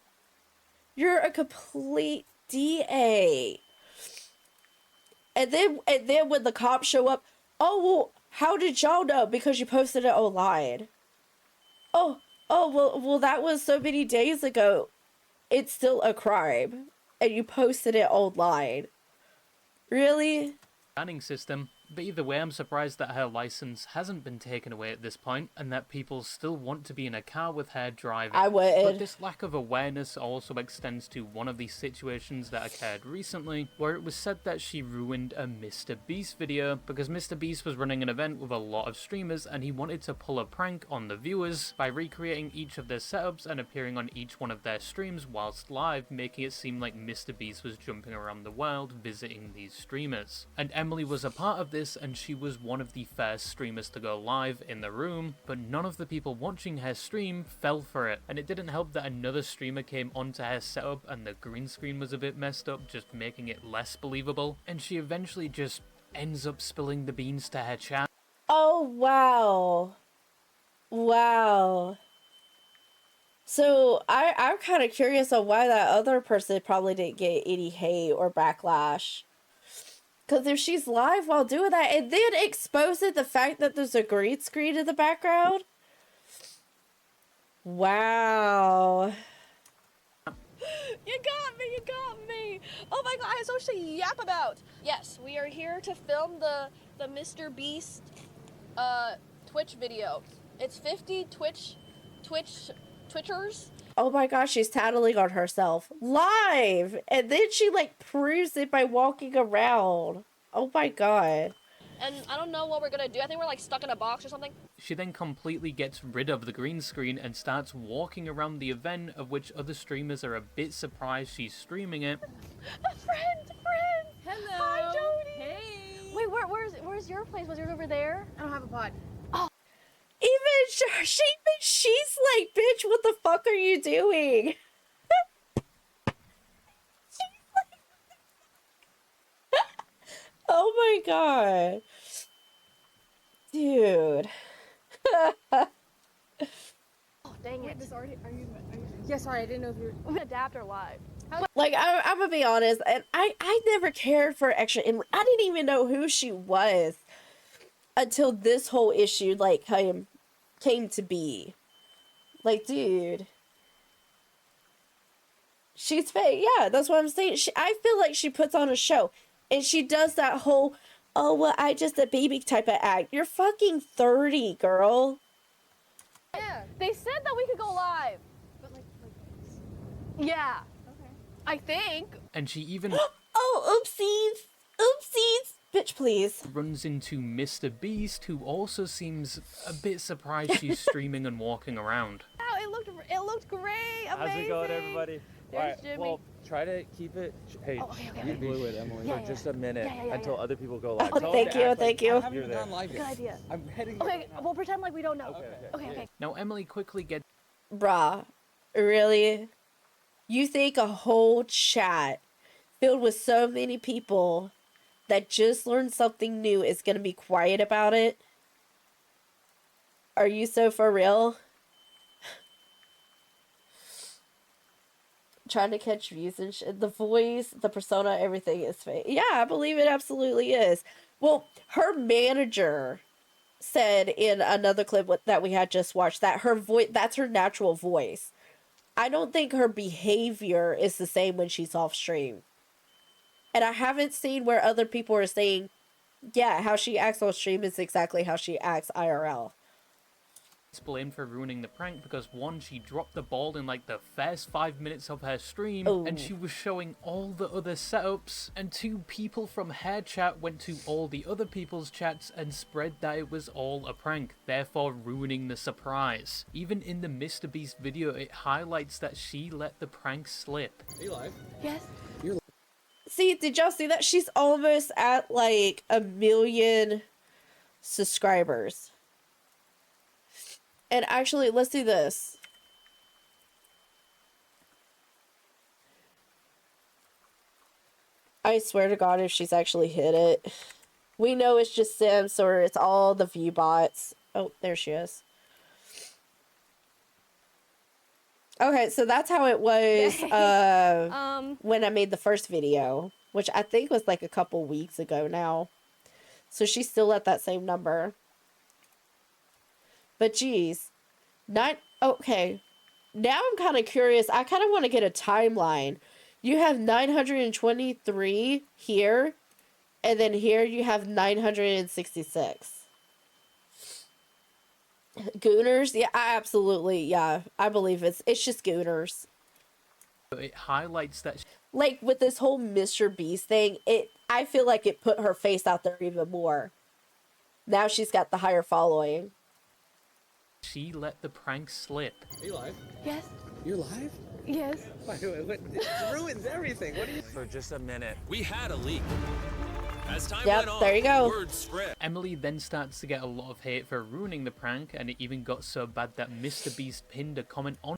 A: You're a complete DA. And then when the cops show up, oh well, how did y'all know? Because you posted it online. Oh well that was so many days ago. It's still a crime. And you posted it online. Really?
B: Banning system, but either way I'm surprised that her license hasn't been taken away at this point and that people still want to be in a car with her driving.
A: I would.
B: But this lack of awareness also extends to one of these situations that occurred recently where it was said that she ruined a MrBeast video because MrBeast was running an event with a lot of streamers and he wanted to pull a prank on the viewers by recreating each of their setups and appearing on each one of their streams whilst live, making it seem like MrBeast was jumping around the world visiting these streamers. And Emily was a part of this and she was one of the first streamers to go live in the room, but none of the people watching her stream fell for it. And it didn't help that another streamer came onto her setup and the green screen was a bit messed up, just making it less believable. And she eventually just ends up spilling the beans to her chat.
A: Oh wow. Wow. So I'm kind of curious on why that other person probably didn't get any hate or backlash. Because if she's live while doing that and then exposing the fact that there's a green screen in the background. Wow.
E: You got me. Oh my god, I have so much to yap about. Yes, we are here to film the MrBeast Twitch video. It's 50 Twitchers.
A: Oh my gosh, she's tattling on herself live, and then she like proves it by walking around. Oh my god.
E: And I don't know what we're gonna do. I think we're like stuck in a box or something.
B: She then completely gets rid of the green screen and starts walking around the event, of which other streamers are a bit surprised she's streaming it.
E: A friend.
M: Hello.
E: Hi, Jody.
M: Hey.
E: Wait, where's your place? Was yours over there?
M: I don't have a pod.
A: Even she's like, bitch, what the fuck are you doing? Oh my god. Dude.
E: Oh, dang it.
M: Are you... Yeah, sorry, I didn't know if you were...
E: Adapter live.
A: Like, I'm gonna be honest, and I never cared for extra Emily. I didn't even know who she was until this whole issue, like, came to be. Like, dude. She's fake. Yeah, that's what I'm saying. I feel like she puts on a show. And she does that whole, oh, well, I just a baby type of act. You're fucking 30, girl.
E: Yeah. They said that we could go live.
M: But like this.
E: Yeah.
M: Okay.
E: I think.
B: And she even
A: Oh, oopsies. Bitch, please.
B: runs into MrBeast, who also seems a bit surprised she's streaming and walking around.
E: Wow, it looked great. Amazing.
O: How's it going, everybody?
E: There's
O: Alright,
E: Jimmy.
O: well, try to keep it. Hey,
E: okay.
O: you blew it, Emily,
E: Yeah,
O: for just a minute
E: yeah,
O: until other people go live.
E: Okay.
O: Tell them
A: Thank
O: to
A: you,
O: act
A: thank
O: like
A: you.
K: I haven't
O: you're
K: even
O: there.
K: gone live
E: Good
K: yet.
E: idea.
K: I'm heading
E: Okay, we'll pretend like we don't know.
O: Okay.
E: Okay.
B: Now Emily quickly gets
A: Bruh, really? You think a whole chat filled with so many people that just learned something new is going to be quiet about it? Are you so for real? Trying to catch views and shit. The voice, the persona, everything is fake. Yeah, I believe it absolutely is. Well, her manager said in another clip that we had just watched that her voice, that's her natural voice. I don't think her behavior is the same when she's off stream. And I haven't seen where other people are saying, yeah, how she acts on stream is exactly how she acts IRL.
B: It's blamed for ruining the prank because one, she dropped the ball in like the first 5 minutes of her stream, and she was showing all the other setups, and two, people from her chat went to all the other people's chats and spread that it was all a prank, therefore ruining the surprise. Even in the MrBeast video, it highlights that she let the prank slip.
P: Are you live?
C: Yes.
A: See, did y'all see that? She's almost at like 1 million subscribers. And actually, let's do this. I swear to God, if she's actually hit it. We know it's just Sims or it's all the view bots. Oh, there she is. Okay, so that's how it was when I made the first video, which I think was like a couple weeks ago now. So she's still at that same number. But geez, okay. Now I'm kind of curious. I kind of want to get a timeline. You have 923 here, and then here you have 966. Gooners? Yeah, I believe it's just Gooners.
B: It highlights that
A: like with this whole MrBeast thing, I feel like it put her face out there even more. Now she's got the higher following.
B: she let the prank slip.
P: Are you live?
C: Yes.
P: You're live?
C: Yes.
P: Wait, it ruins everything. What are you?
I: For just a minute.
Q: We had a leak. As time
A: Yep,
Q: went on,
A: there you go.
Q: word spread.
B: Emily then starts to get a lot of hate for ruining the prank, and it even got so bad that MrBeast pinned a comment on.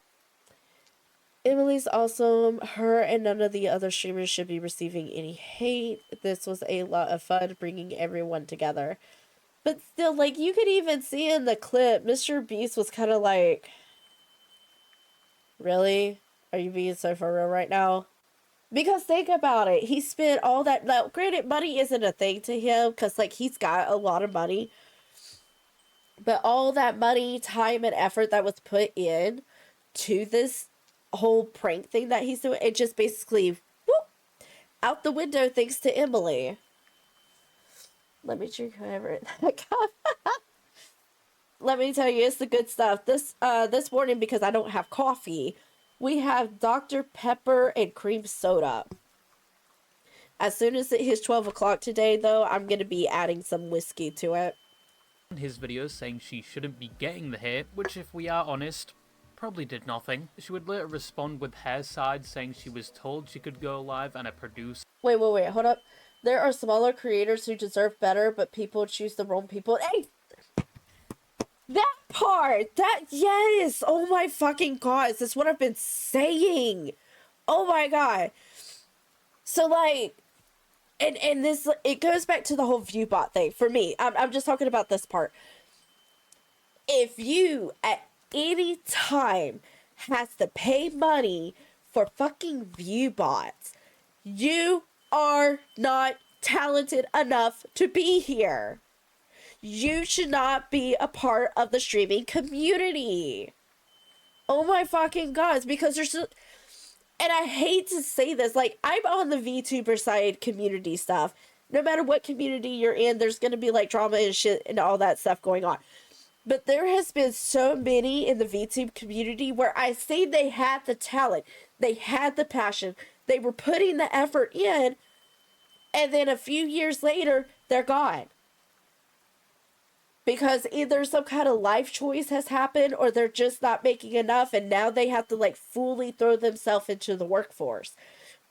A: Emily's awesome. Her and none of the other streamers should be receiving any hate. This was a lot of fun bringing everyone together. But still, like, you could even see in the clip, MrBeast was kind of like, really? Are you being so for real right now? Because think about it. He spent all that... Now, granted, money isn't a thing to him because, like, he's got a lot of money. But all that money, time, and effort that was put in to this whole prank thing that he's doing, it just basically, whoop, out the window thanks to Emily. Let me drink whatever that got. Let me tell you, it's the good stuff. This morning, because I don't have coffee, we have Dr. Pepper and cream soda. As soon as it hits 12 o'clock today, though, I'm going to be adding some whiskey to it.
B: His videos saying she shouldn't be getting the hate, which, if we are honest, probably did nothing. She would later respond with her side, saying she was told she could go live and a producer.
A: Wait, hold up. There are smaller creators who deserve better, but people choose the wrong people. Hey! That part! Yes! Oh my fucking god, that's what I've been saying! Oh my god! So, like, and this, it goes back to the whole Viewbot thing, for me. I'm just talking about this part. If you, at any time, has to pay money for fucking Viewbots, you are not talented enough to be here. You should not be a part of the streaming community. Oh my fucking god, because there's and I hate to say this, like, I'm on the VTuber side community stuff. No matter what community you're in, there's gonna be like drama and shit and all that stuff going on. But there has been so many in the VTube community where I say they had the talent, they had the passion, they were putting the effort in, and then a few years later, they're gone. Because either some kind of life choice has happened or they're just not making enough and now they have to like fully throw themselves into the workforce.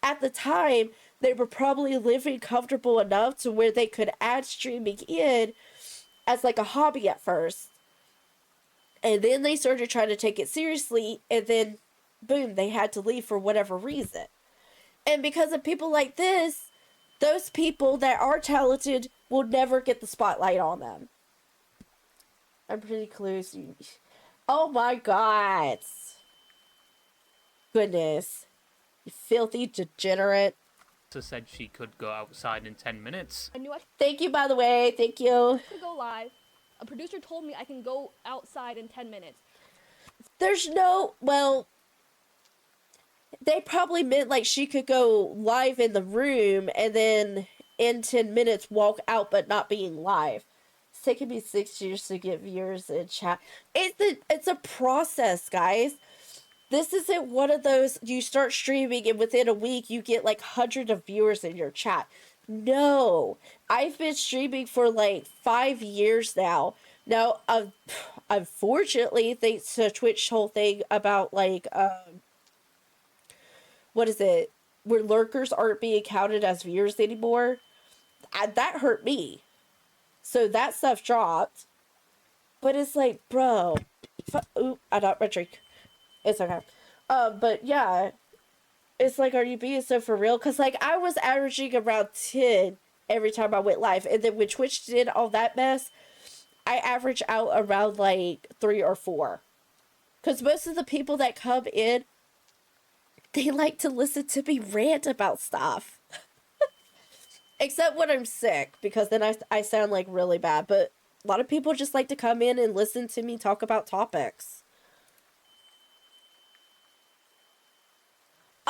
A: At the time, they were probably living comfortable enough to where they could add streaming in as like a hobby at first. And then they started trying to take it seriously, and then, boom, they had to leave for whatever reason. And because of people like this, those people that are talented will never get the spotlight on them. I'm pretty close. Oh my god. Goodness. You filthy degenerate.
B: Said she could go outside in 10 minutes.
C: I knew I
A: Thank you, by the way. Thank you.
C: could go live. A producer told me I can go outside in 10 minutes.
A: There's no, well, they probably meant like she could go live in the room and then in 10 minutes walk out but not being live. It's taken me 6 years to get viewers in chat. It's a process, guys. This isn't one of those, you start streaming and within a week you get like hundreds of viewers in your chat. No, I've been streaming for like 5 years now. Now, unfortunately, thanks to Twitch whole thing about like, what is it? Where lurkers aren't being counted as viewers anymore. That hurt me. So that stuff dropped. But it's like, bro, ooh, I dropped my drink. It's okay. But yeah, it's like, are you being so for real? Because like I was averaging around 10 every time I went live. And then when Twitch did all that mess, I average out around like 3 or 4. Because most of the people that come in, they like to listen to me rant about stuff. Except when I'm sick, because then I sound like really bad. But a lot of people just like to come in and listen to me talk about topics.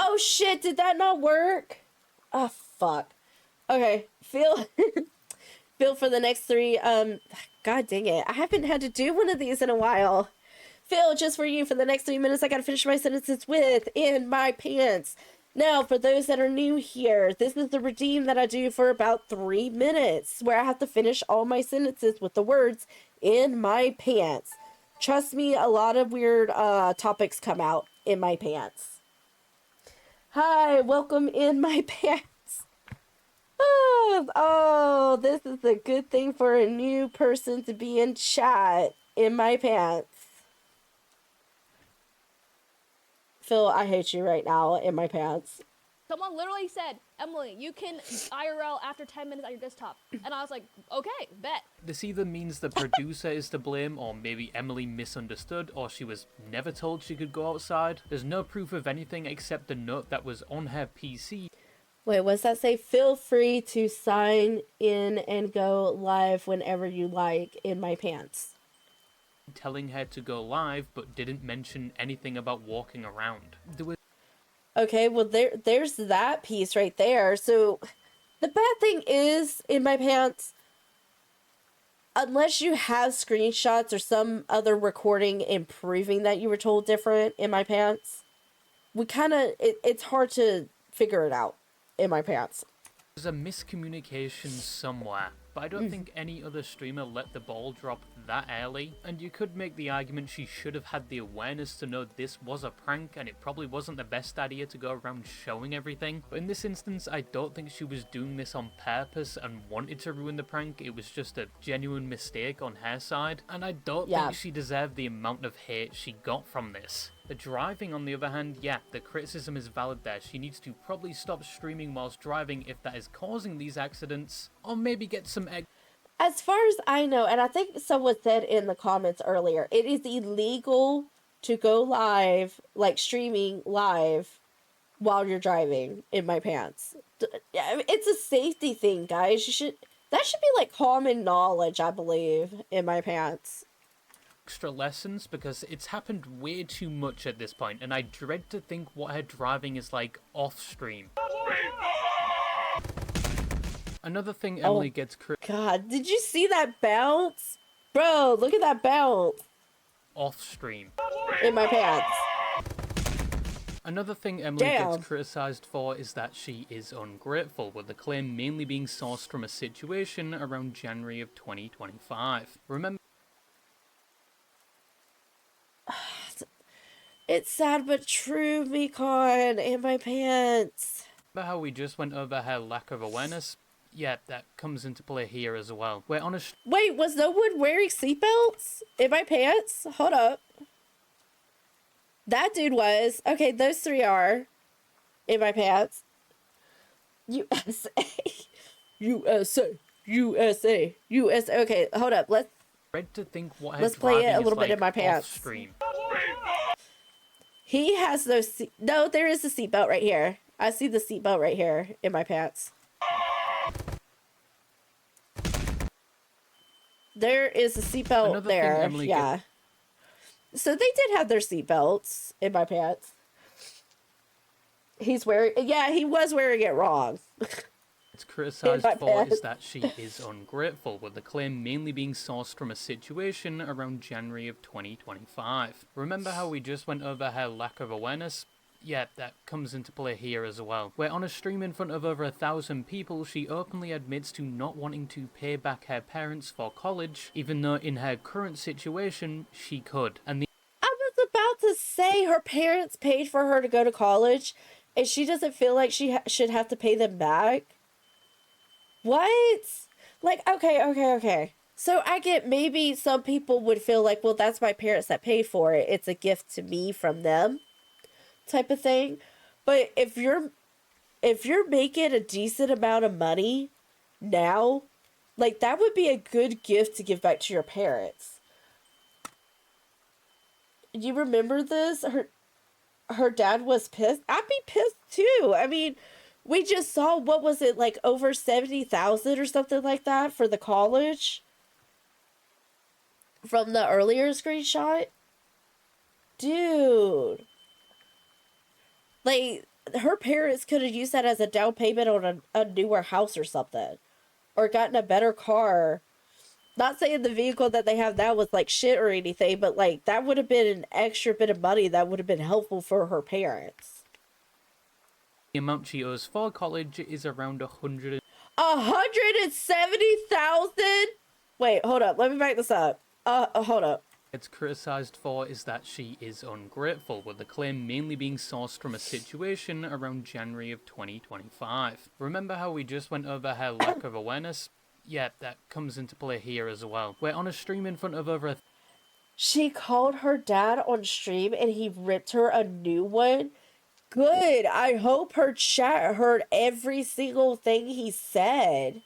A: Oh shit, did that not work? Oh fuck. Okay, Phil for the next 3, god dang it. I haven't had to do one of these in a while. Phil, just for you, for the next 3 minutes, I gotta finish my sentences with in my pants. Now, for those that are new here, this is the redeem that I do for about 3 minutes, where I have to finish all my sentences with the words in my pants. Trust me, a lot of weird topics come out in my pants. Hi, welcome in my pants. Oh, this is a good thing for a new person to be in chat in my pants. Phil, I hate you right now in my pants.
C: Someone literally said, Emily, you can IRL after 10 minutes at your desktop. And I was like, okay, bet.
B: This either means the producer is to blame, or maybe Emily misunderstood, or she was never told she could go outside. There's no proof of anything except the note that was on her PC.
A: Wait, what's that say? Feel free to sign in and go live whenever you like in my pants.
B: Telling her to go live, but didn't mention anything about walking around. There was
A: Okay, well there's that piece right there. So the bad thing is in my pants, unless you have screenshots or some other recording and proving that you were told different in my pants, we kind of it's hard to figure it out in my pants.
B: There's a miscommunication somewhere, but I don't think any other streamer let the ball drop that early, and you could make the argument she should have had the awareness to know this was a prank and it probably wasn't the best idea to go around showing everything. But in this instance, I don't think she was doing this on purpose and wanted to ruin the prank. It was just a genuine mistake on her side, and I don't think she deserved the amount of hate she got from this. The driving, on the other hand, yeah, the criticism is valid there. She needs to probably stop streaming whilst driving if that is causing these accidents, or maybe get some egg.
A: As far as I know, and I think someone said in the comments earlier, it is illegal to go live, like streaming live, while you're driving in my pants. It's a safety thing, guys. That should be like common knowledge, I believe, in my pants.
B: Extra lessons, because it's happened way too much at this point, and I dread to think what her driving is like off stream. Another thing Emily gets
A: God, did you see that bounce? Bro, look at that bounce.
B: Off stream.
A: In my pants.
B: Another thing Emily gets criticised for is that she is ungrateful, with the claim mainly being sourced from a situation around January of 2025. Remember,
A: it's sad but true, Mikon, in my pants.
B: remember how we just went over her lack of awareness? Yeah, that comes into play here as well. We're on a
A: Wait, was no one wearing seatbelts in my pants? Hold up. That dude was. Okay, those 3 are in my pants. USA. USA. USA. USA. Okay, hold up. Let's play it a little bit in my pants. He has no seat. No, there is a seatbelt right here. I see the seatbelt right here in my pants. There is a seatbelt there. Yeah. So they did have their seatbelts in my pants. He's wearing. Yeah, he was wearing it wrong.
B: It's criticised for is that she is ungrateful, with the claim mainly being sourced from a situation around January of 2025. Remember how we just went over her lack of awareness? Yeah, that comes into play here as well, where on a stream in front of over 1,000 people, she openly admits to not wanting to pay back her parents for college, even though in her current situation, she could. And
A: I was about to say her parents paid for her to go to college, and she doesn't feel like she should have to pay them back? What? Like, okay. So I get maybe some people would feel like, well, that's my parents that paid for it. It's a gift to me from them type of thing. But if you're making a decent amount of money now, like that would be a good gift to give back to your parents. You remember this? Her dad was pissed. I'd be pissed too. I mean, we just saw, what was it, like over 70,000 or something like that for the college from the earlier screenshot. Dude. Like, her parents could have used that as a down payment on a newer house or something. Or gotten a better car. Not saying the vehicle that they have now was like shit or anything, but like that would have been an extra bit of money that would have been helpful for her parents.
B: the amount she owes for college is around
A: 170,000? Wait, hold up. Let me back this up. Hold up.
B: It's criticised for is that she is ungrateful, with the claim mainly being sourced from a situation around January of 2025. Remember how we just went over her lack of awareness? Yeah, that comes into play here as well. We're on a stream in front of over
A: She called her dad on stream and he ripped her a new one. Good. I hope her chat heard every single thing he said.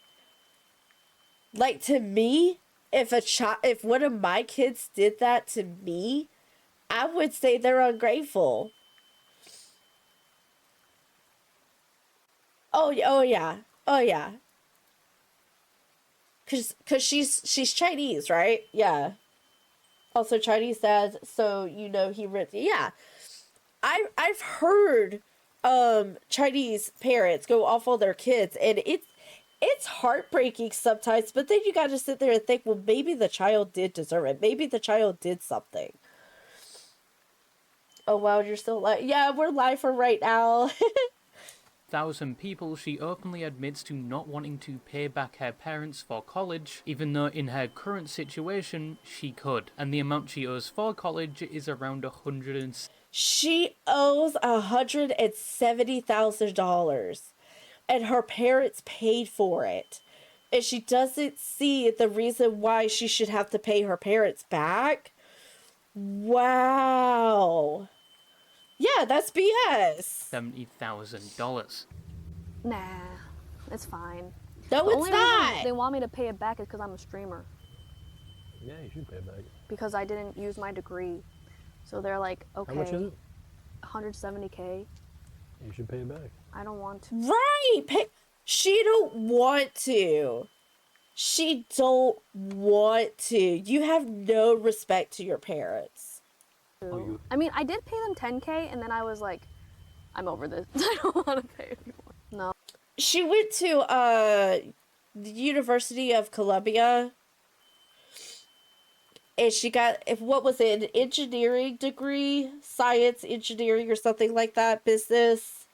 A: Like, to me, if one of my kids did that to me, I would say they're ungrateful. Oh yeah. Cause she's Chinese, right? Yeah. Also Chinese dads, so you know he ripped. Yeah. I've heard Chinese parents go off on their kids, and it's heartbreaking sometimes, but then you got to sit there and think, well, maybe the child did deserve it. Maybe the child did something. Oh, wow, you're still live. Yeah, we're live for right now.
B: 1,000 people, she openly admits to not wanting to pay back her parents for college, even though in her current situation, she could. And the amount she owes for college is around
A: She owes $170,000. And her parents paid for it. And she doesn't see the reason why she should have to pay her parents back. Wow. Yeah, that's BS.
B: $70,000.
C: Nah, it's fine.
A: No,
C: the
A: it's
C: only
A: not.
C: reason they want me to pay it back is because I'm a streamer.
L: Yeah, you should pay it back.
C: Because I didn't use my degree. So they're like, okay.
L: How much is it?
C: 170K.
L: You should pay it back.
C: I don't want to.
A: Right. She don't want to. She don't want to. You have no respect to your parents.
C: I mean, I did pay them 10K, and then I was like, I'm over this. I don't want to pay anymore. No.
A: She went to the University of Columbia, and she got, what was it, an engineering degree, science engineering or something like that, business.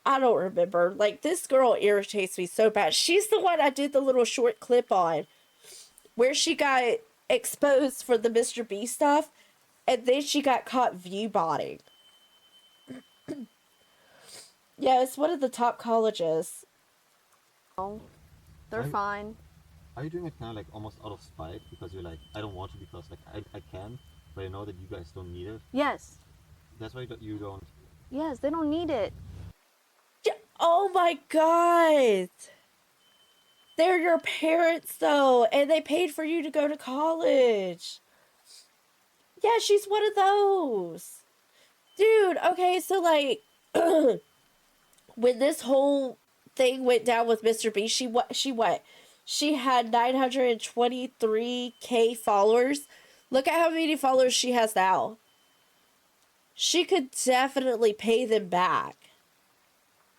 A: I don't remember. Like, this girl irritates me so bad. She's the one I did the little short clip on, where she got exposed for the MrBeast stuff, and then she got caught viewbotting. Yeah, it's one of the top colleges.
C: Oh, they're fine.
R: Are you doing it kind of like almost out of spite because you're like, I don't want to because like I can, but I know that you guys don't need it?
C: Yes.
R: That's why you don't.
C: Yes, they don't need it.
A: Yeah, Oh my god. They're your parents though, and they paid for you to go to college. Yeah, she's one of those. Dude, okay, so like when this whole thing went down with MrBeast, she had 923K followers. Look at how many followers she has now. She could definitely pay them back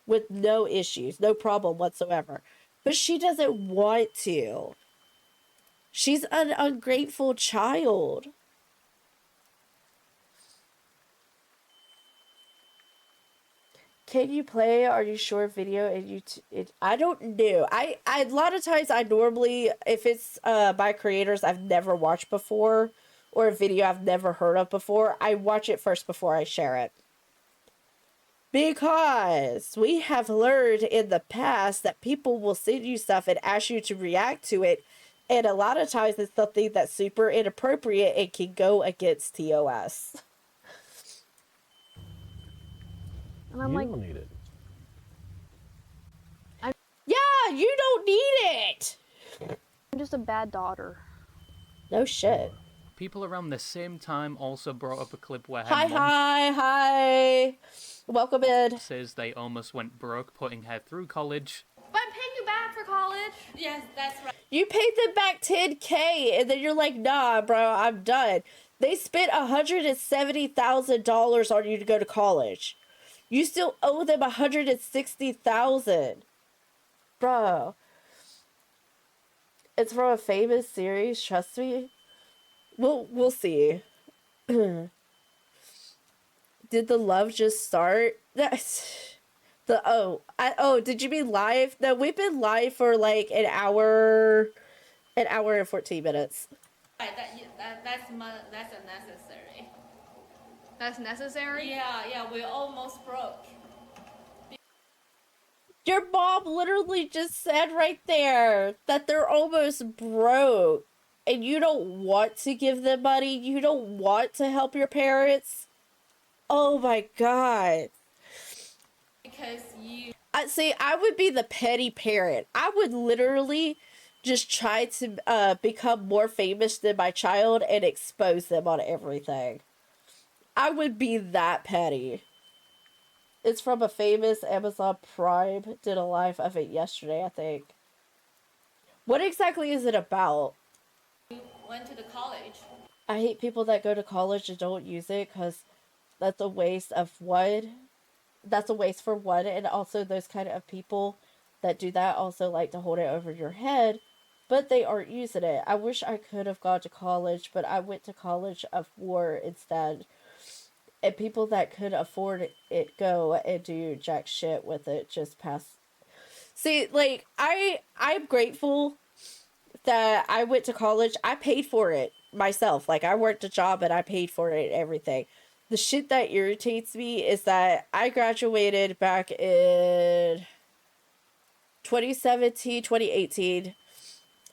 A: with no issues, no problem whatsoever. But she doesn't want to. She's an ungrateful child. Can you play Are You Sure video and I don't know. I a lot of times I normally, if it's by creators I've never watched before or a video I've never heard of before, I watch it first before I share it. Because we have learned in the past that people will send you stuff and ask you to react to it, and a lot of times it's something that's super inappropriate and can go against TOS.
C: And I'm
L: you
C: like,
L: don't need it.
A: Yeah, you don't need it.
C: I'm just a bad daughter.
A: No shit.
B: People around the same time also brought up a clip where her
A: Hi,
B: mom
A: hi. Welcome in.
B: says they almost went broke putting her through college.
E: But I'm paying you back for college.
D: Yes, that's right.
A: You paid them back $10K, and then you're like, nah, bro, I'm done. They spent $170,000 on you to go to college. You still owe them $160,000. Bro. It's from a famous series, trust me. We'll see. Did the love just start? Did you mean live? No, we've been live for like an hour and 14 minutes.
D: Right, that's unnecessary.
E: That's necessary?
D: Yeah, we almost broke.
A: Your mom literally just said right there that they're almost broke. And you don't want to give them money? You don't want to help your parents? Oh my god.
D: Because you...
A: I would be the petty parent. I would literally just try to become more famous than my child and expose them on everything. I would be that petty. It's from a famous Amazon Prime. Did a live of it yesterday, I think. What exactly is it about?
D: You went to the college.
A: I hate people that go to college and don't use it because that's a waste of one. That's a waste for one, and also those kind of people that do that also like to hold it over your head, but they aren't using it. I wish I could have gone to college, but I went to college of war instead. And people that could afford it go and do jack shit with it just pass. See, like, I'm grateful that I went to college. I paid for it myself. Like, I worked a job and I paid for it and everything. The shit that irritates me is that I graduated back in 2017, 2018.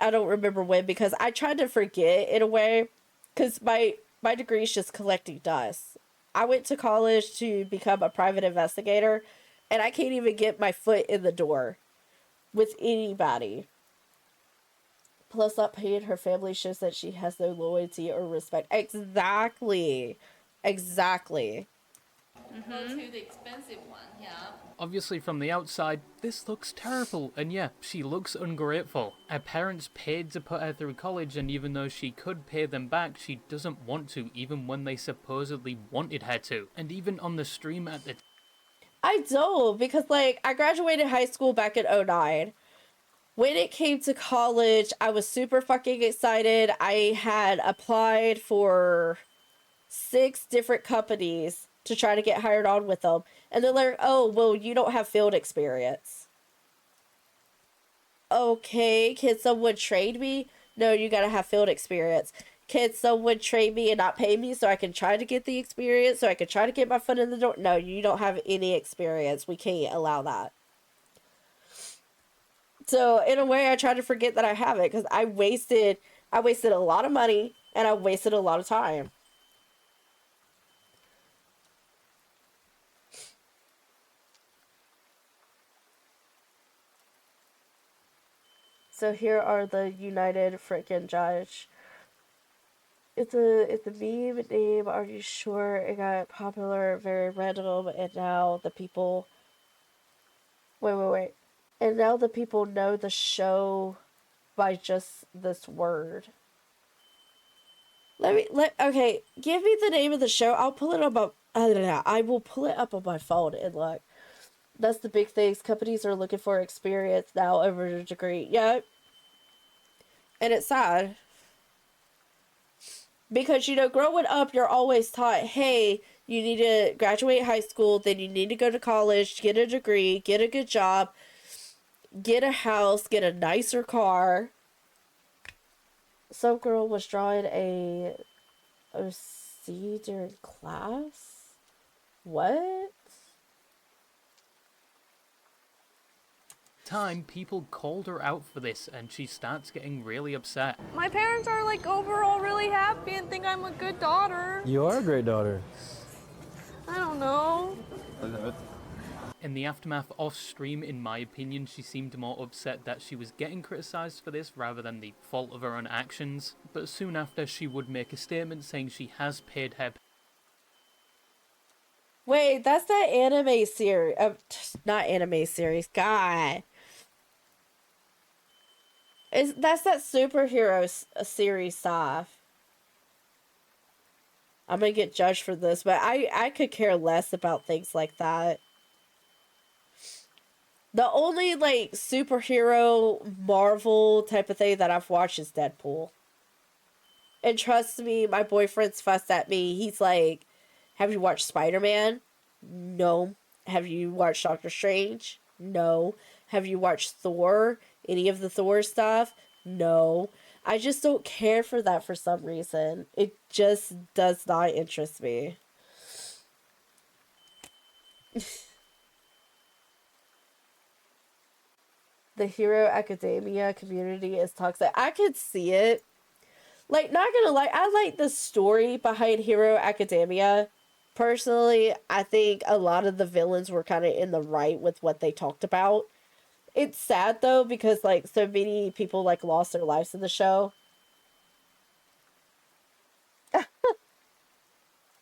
A: I don't remember when because I tried to forget in a way because my degree is just collecting dust. I went to college to become a private investigator and I can't even get my foot in the door with anybody. Plus, not paying her family shows that she has no loyalty or respect. Exactly. Exactly.
D: Go to the expensive one, yeah.
B: Obviously from the outside, this looks terrible, and yeah, she looks ungrateful. Her parents paid to put her through college, and even though she could pay them back, she doesn't want to, even when they supposedly wanted her to. And even on the stream at the
A: I don't, because like, I graduated high school back in 2009. When it came to college, I was super fucking excited. I had applied for 6 different companies to try to get hired on with them. And they're like, oh, well, you don't have field experience. Okay, can someone trade me? No, you gotta have field experience. Can someone trade me and not pay me so I can try to get the experience, so I can try to get my foot in the door? No, you don't have any experience. We can't allow that. So, in a way, I try to forget that I have it, because I wasted a lot of money, and I wasted a lot of time. so here are the United frickin' Judge. It's a meme name. Are you sure it got popular, very random, and now the people... Wait. And now the people know the show by just this word. Okay, give me the name of the show. I'll pull it up. I will pull it up on my phone and look. That's the big things. Companies are looking for experience now over a degree. Yeah. And it's sad. Because, you know, growing up, you're always taught, hey, you need to graduate high school, then you need to go to college, get a degree, get a good job, get a house, get a nicer car. Some girl was drawing a OC during class? What?
B: Time, people called her out for this, and she starts getting really upset.
M: My parents are like overall really happy and think I'm a good daughter.
L: You are a great daughter.
M: I don't know.
B: In the aftermath off-stream, in my opinion, she seemed more upset that she was getting criticised for this rather than the fault of her own actions. But soon after, she would make a statement saying she has paid her...
A: Wait, that's that anime series. Not anime series. God. That's that superhero series stuff. I'm gonna get judged for this, but I could care less about things like that. The only, like, superhero Marvel type of thing that I've watched is Deadpool. And trust me, my boyfriend's fussed at me. He's like, have you watched Spider-Man? No. Have you watched Doctor Strange? No. Have you watched Thor? Any of the Thor stuff? No. I just don't care for that for some reason. It just does not interest me. The Hero Academia community is toxic. I could see it. Like, not gonna lie, I like the story behind Hero Academia. Personally, I think a lot of the villains were kind of in the right with what they talked about. It's sad, though, because, like, so many people, like, lost their lives in the show.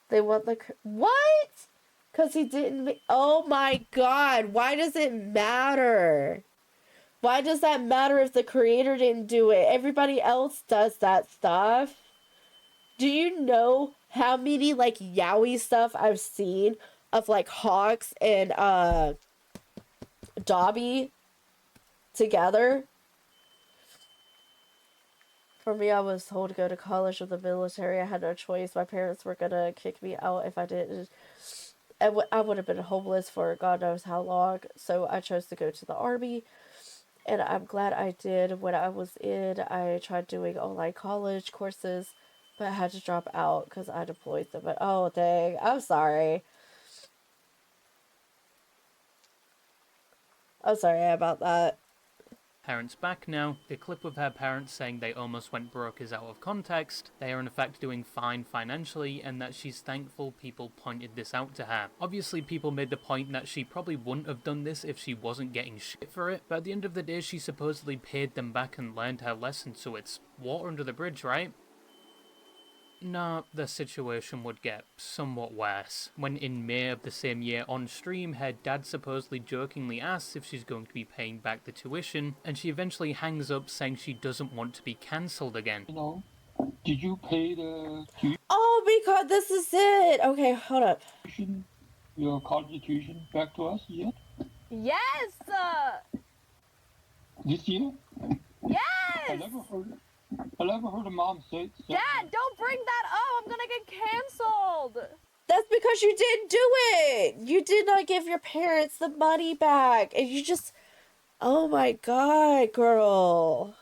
A: They want the... What? Because he didn't... Oh, my God. Why does it matter? Why does that matter if the creator didn't do it? Everybody else does that stuff. Do you know how many, like, yaoi stuff I've seen of, like, Hawks and, Dobby together? For me, I was told to go to college or the military. I had no choice. My parents were gonna kick me out if I didn't. I would have been homeless for God knows how long. So I chose to go to the Army. And I'm glad I did. When I was in, I tried doing online college courses, but I had to drop out because I deployed them. But oh, dang. I'm sorry. I'm sorry about that.
B: Parents back now. The clip of her parents saying they almost went broke is out of context. They are in fact doing fine financially, and that she's thankful people pointed this out to her. Obviously, people made the point that she probably wouldn't have done this if she wasn't getting shit for it, but at the end of the day, she supposedly paid them back and learned her lesson, so it's water under the bridge, right? No, the situation would get somewhat worse. When in May of the same year on stream, her dad supposedly jokingly asks if she's going to be paying back the tuition, and she eventually hangs up saying she doesn't want to be cancelled again.
S: No. Did you pay the
A: Oh, because this is it. Okay, hold up.
S: tuition, your college tuition back to us yet?
M: Yes!
S: This year?
M: Yes!
S: I never heard a mom say
M: Dad, don't bring that up! I'm gonna get cancelled!
A: That's because you didn't do it! You did not give your parents the money back, and you just... Oh my God, girl.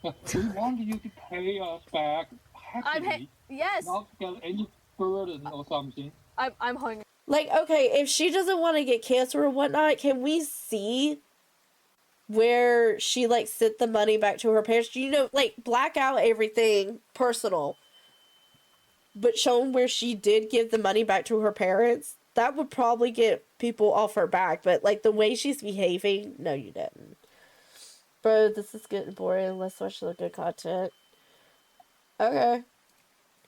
S: We wanted you to pay us back happily,
M: yes!
S: not get any burden or something.
M: I'm hungry.
A: Like, okay, if she doesn't want to get cancer or whatnot, can we see where she, like, sent the money back to her parents? You know, like, black out everything personal, but show where she did give the money back to her parents. That would probably get people off her back, but, like, the way she's behaving, no, you didn't. Bro, this is getting boring. Let's watch the good content. Okay.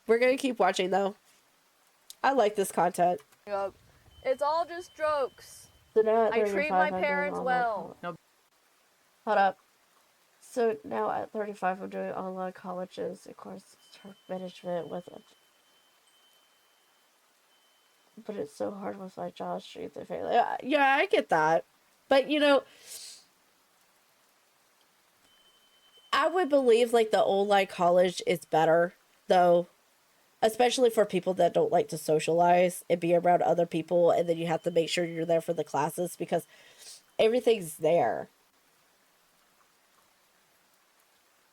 A: We're gonna keep watching, though. I like this content.
C: Yup. It's all just jokes.
A: So now at
C: I treat
A: 35,
C: my
A: I'm doing
C: parents
A: online
C: well.
A: Hold up. So now at 35, I'm doing online colleges, of course, turf management with it. But it's so hard with my job, streets, and family. Yeah, I get that. But, you know, I would believe, like, the online college is better, though. Especially for people that don't like to socialize and be around other people, and then you have to make sure you're there for the classes because everything's there.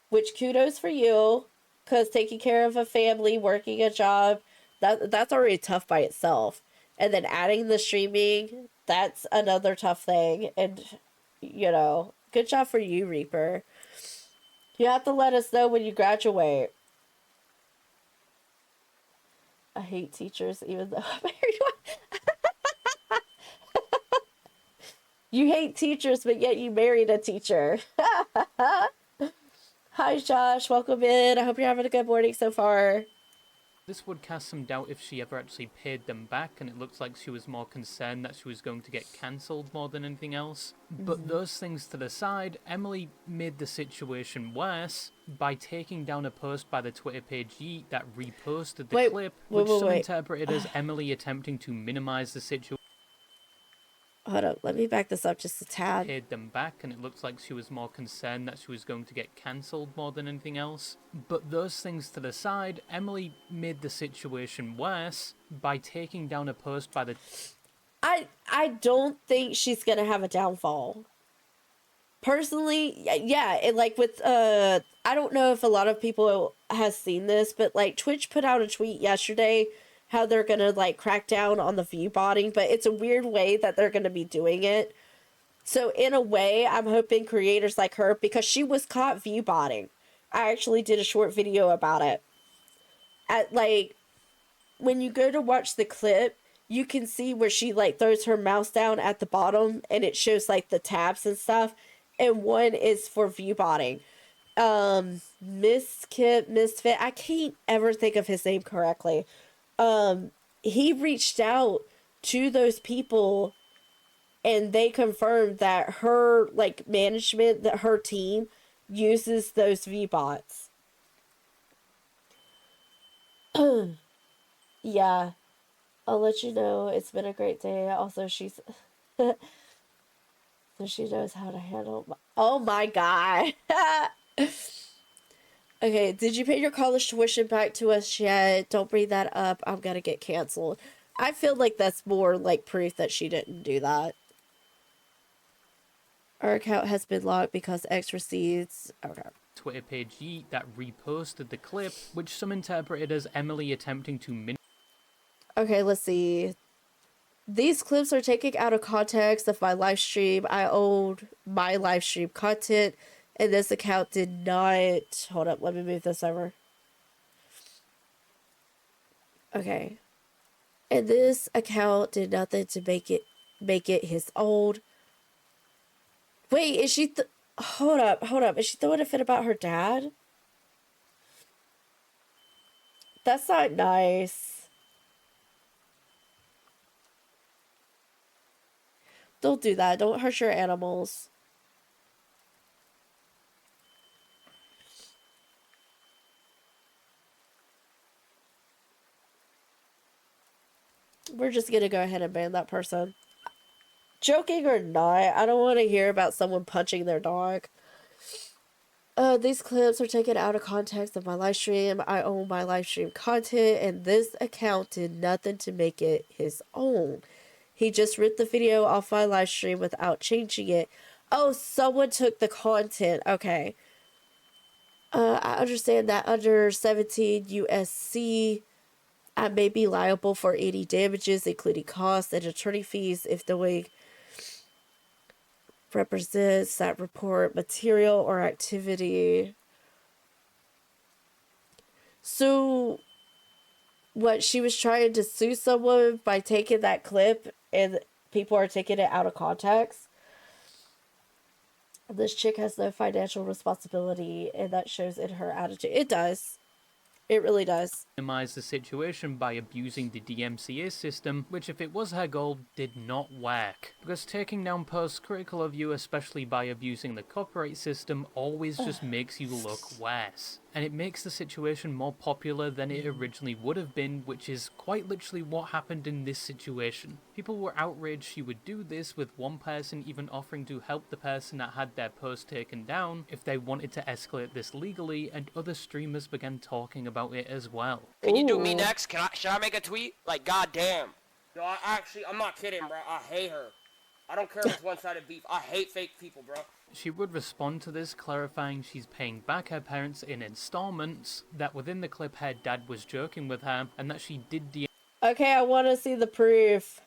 A: Which kudos for you, because taking care of a family, working a job, that's already tough by itself. And then adding the streaming, that's another tough thing. And, you know, good job for you, Reaper. You have to let us know when you graduate. I hate teachers, even though I'm married one. You hate teachers, but yet you married a teacher. Hi, Josh. Welcome in. I hope you're having a good morning so far.
B: This would cast some doubt if she ever actually paid them back, and it looks like she was more concerned that she was going to get cancelled more than anything else. But those things to the side, Emily made the situation worse by taking down a post by the Twitter page Yeet that reposted the clip, which some interpreted as Emily attempting to minimize the situation.
A: Hold up, let me back this up just a tad.
B: Paid them back, and it looks like she was more concerned that she was going to get cancelled more than anything else. But those things to the side, Emily made the situation worse by taking down a post by the...
A: I don't think she's gonna have a downfall. Personally, yeah, it, like with, I don't know if a lot of people has seen this, but like Twitch put out a tweet yesterday how they're gonna like crack down on the viewbotting, but it's a weird way that they're gonna be doing it. So in a way, I'm hoping creators like her, because she was caught viewbotting. I actually did a short video about it. At like, when you go to watch the clip, you can see where she like throws her mouse down at the bottom and it shows like the tabs and stuff. And one is for viewbotting. Misfit, I can't ever think of his name correctly. He reached out to those people and they confirmed that her like management, that her team uses those VBots. Yeah, I'll let you know. It's been a great day. Also, she's so she knows how to handle oh my god. Okay, did you pay your college tuition back to us yet? Don't bring that up. I'm gonna get canceled. I feel like that's more like proof that she didn't do that. Our account has been locked because X receipts. Okay.
B: Twitter page Yeet that reposted the clip, which some interpreted as Emily attempting to
A: Okay, let's see. These clips are taken out of context of my live stream. I owned my live stream content, and this account did not... Hold up, let me move this over. Okay. And this account did nothing to make it his own. Wait, is she... Hold up. Is she throwing a fit about her dad? That's not nice. Don't do that. Don't hurt your animals. We're just gonna go ahead and ban that person. Joking or not, I don't want to hear about someone punching their dog. These clips are taken out of context of my live stream. I own my live stream content, and this account did nothing to make it his own. He just ripped the video off my live stream without changing it. Oh, someone took the content. Okay. I understand that under 17 USC, I may be liable for any damages, including costs and attorney fees, if the way represents that report material or activity. So, what, she was trying to sue someone by taking that clip and people are taking it out of context? This chick has no financial responsibility, and that shows in her attitude. It does. It really does.
B: Minimize the situation by abusing the DMCA system, which if it was her goal, did not work. Because taking down posts critical of you, especially by abusing the copyright system, always just makes you look worse. And it makes the situation more popular than it originally would have been, which is quite literally what happened in this situation. People were outraged she would do this, with one person even offering to help the person that had their post taken down if they wanted to escalate this legally, and other streamers began talking about it as well.
T: Can you do me next? Should I make a tweet? Like, goddamn. No, I'm not kidding, bro. I hate her. I don't care if it's one-sided beef. I hate fake people, bro.
B: She would respond to this, clarifying she's paying back her parents in installments, that within the clip her dad was joking with her, and that she did
A: Okay, I want to see the proof.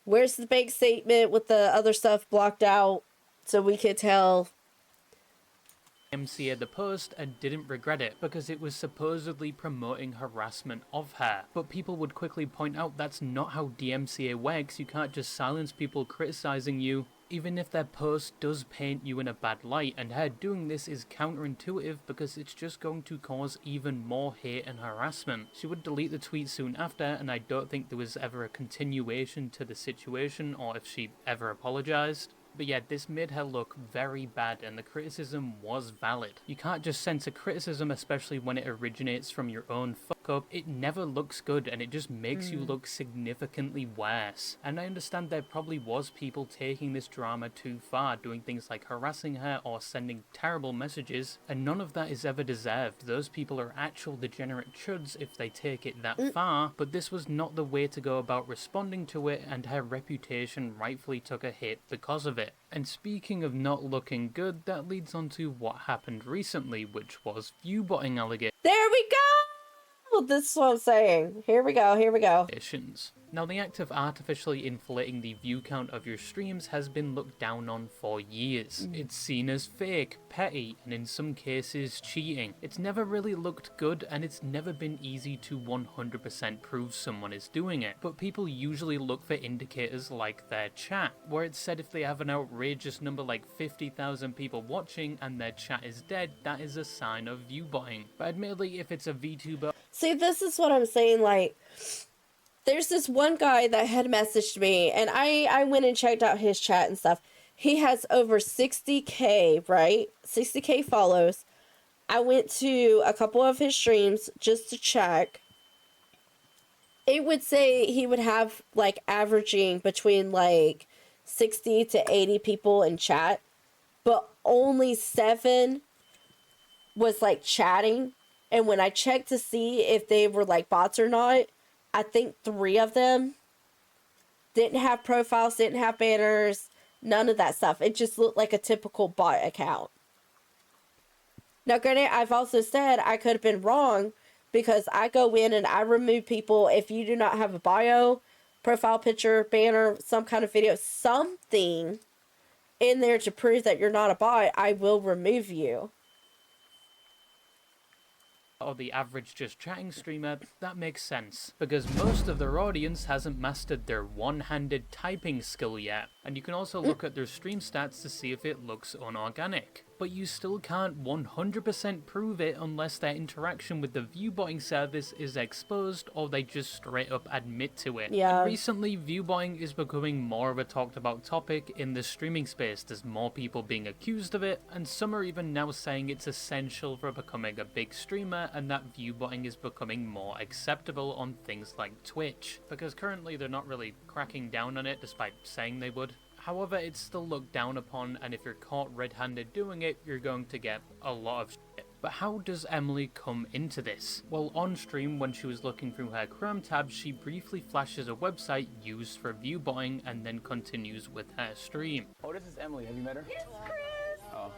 A: Where's the bank statement with the other stuff blocked out so we could tell?
B: DMCA the post and didn't regret it because it was supposedly promoting harassment of her. But people would quickly point out that's not how DMCA works. You can't just silence people criticizing you, even if their post does paint you in a bad light, and her doing this is counterintuitive because it's just going to cause even more hate and harassment. She would delete the tweet soon after, and I don't think there was ever a continuation to the situation or if she ever apologized. But yeah, this made her look very bad, and the criticism was valid. You can't just censor criticism, especially when it originates from your own fuck up. It never looks good, and it just makes you look significantly worse. And I understand there probably was people taking this drama too far, doing things like harassing her or sending terrible messages, and none of that is ever deserved. Those people are actual degenerate chuds if they take it that far, but this was not the way to go about responding to it, and her reputation rightfully took a hit because of it. And speaking of not looking good, that leads on to what happened recently, which was viewbotting allegations.
A: There we go! This is what I'm saying. Here we go, here we go.
B: Now, the act of artificially inflating the view count of your streams has been looked down on for years. It's seen as fake, petty, and in some cases cheating. It's never really looked good, and it's never been easy to 100% prove someone is doing it. But people usually look for indicators like their chat, where it's said if they have an outrageous number like 50,000 people watching and their chat is dead, that is a sign of viewbotting. But admittedly, if it's a VTuber...
A: See, this is what I'm saying, like... There's this one guy that had messaged me, and I went and checked out his chat and stuff. He has over 60K, right? 60K follows. I went to a couple of his streams just to check. It would say he would have, like, averaging between, like, 60 to 80 people in chat. But only 7 was, like, chatting. And when I checked to see if they were, like, bots or not, I think 3 of them didn't have profiles, didn't have banners, none of that stuff. It just looked like a typical bot account. Now, granted, I've also said I could have been wrong because I go in and I remove people if you do not have a bio, profile picture, banner, some kind of video, something in there to prove that you're not a bot, I will remove you.
B: Or the average just chatting streamer, that makes sense, because most of their audience hasn't mastered their one-handed typing skill yet, and you can also look at their stream stats to see if it looks unorganic. But you still can't 100% prove it unless their interaction with the viewbotting service is exposed or they just straight up admit to it.
A: Yeah.
B: And recently, viewbotting is becoming more of a talked about topic in the streaming space. There's more people being accused of it, and some are even now saying it's essential for becoming a big streamer and that viewbotting is becoming more acceptable on things like Twitch. Because currently they're not really cracking down on it despite saying they would. However, it's still looked down upon, and if you're caught red-handed doing it, you're going to get a lot of shit. But how does Emily come into this? Well, on stream, when she was looking through her Chrome tab, she briefly flashes a website used for viewbotting and then continues with her stream.
I: Oh, this is Emily. Have you met her?
M: Yes, Chris!
I: Oh.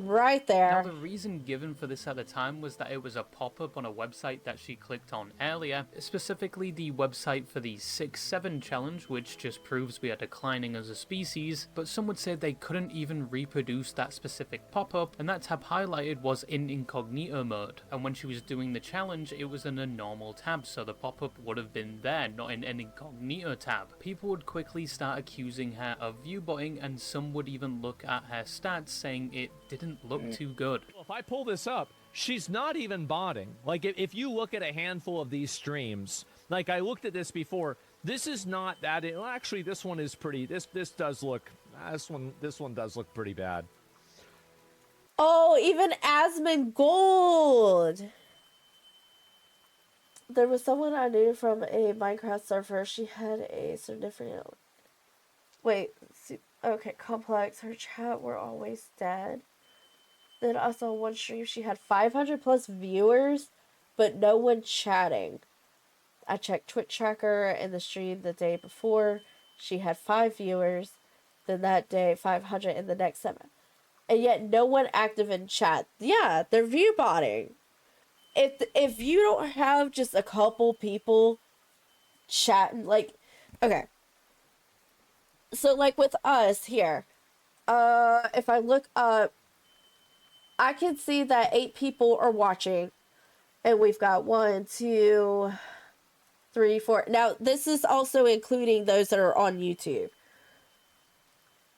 A: right there.
B: Now, the reason given for this at the time was that it was a pop-up on a website that she clicked on earlier, specifically the website for the 6-7 challenge, which just proves we are declining as a species, but some would say they couldn't even reproduce that specific pop-up, and that tab highlighted was in incognito mode, and when she was doing the challenge, it was in a normal tab, so the pop-up would have been there, not in an incognito tab. People would quickly start accusing her of viewbotting, and some would even look at her stats saying it didn't look too good.
U: If I pull this up, she's not even botting. Like, if you look at a handful of these streams, like I looked at this before, this is not that. Well, actually, this one is pretty. This does look. This one does look pretty bad.
A: Oh, even Asmongold. There was someone I knew from a Minecraft server. She had a significant. Wait. Okay, complex. Her chat were always dead. Then I saw one stream, she had 500 plus viewers, but no one chatting. I checked Twitch tracker in the stream the day before. She had 5 viewers. Then that day, 500 in the next 7. And yet no one active in chat. Yeah, they're viewbotting. If you don't have just a couple people chatting, like, okay. So like with us here, if I look up, I can see that 8 people are watching, and we've got 1, 2, 3, 4. Now, this is also including those that are on YouTube.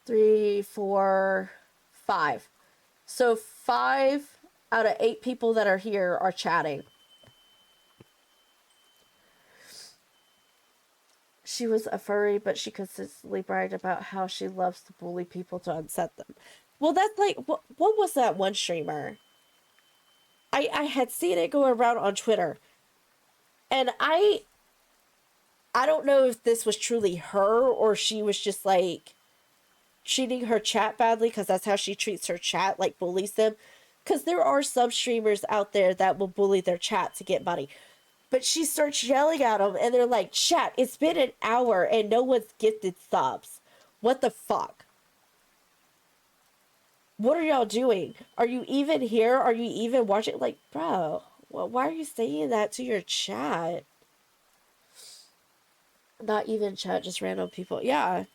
A: 3, 4, 5. So 5 out of 8 people that are here are chatting. She was a furry, but she consistently bragged about how she loves to bully people to upset them. Well, that's like, what was that one streamer? I had seen it go around on Twitter. And I don't know if this was truly her or she was just like treating her chat badly because that's how she treats her chat, like bullies them. Because there are some streamers out there that will bully their chat to get money. But she starts yelling at them and they're like, chat, it's been an hour and no one's gifted subs. What the fuck? What are y'all doing? Are you even here? Are you even watching? Like, bro, well, why are you saying that to your chat? Not even chat, just random people. Yeah.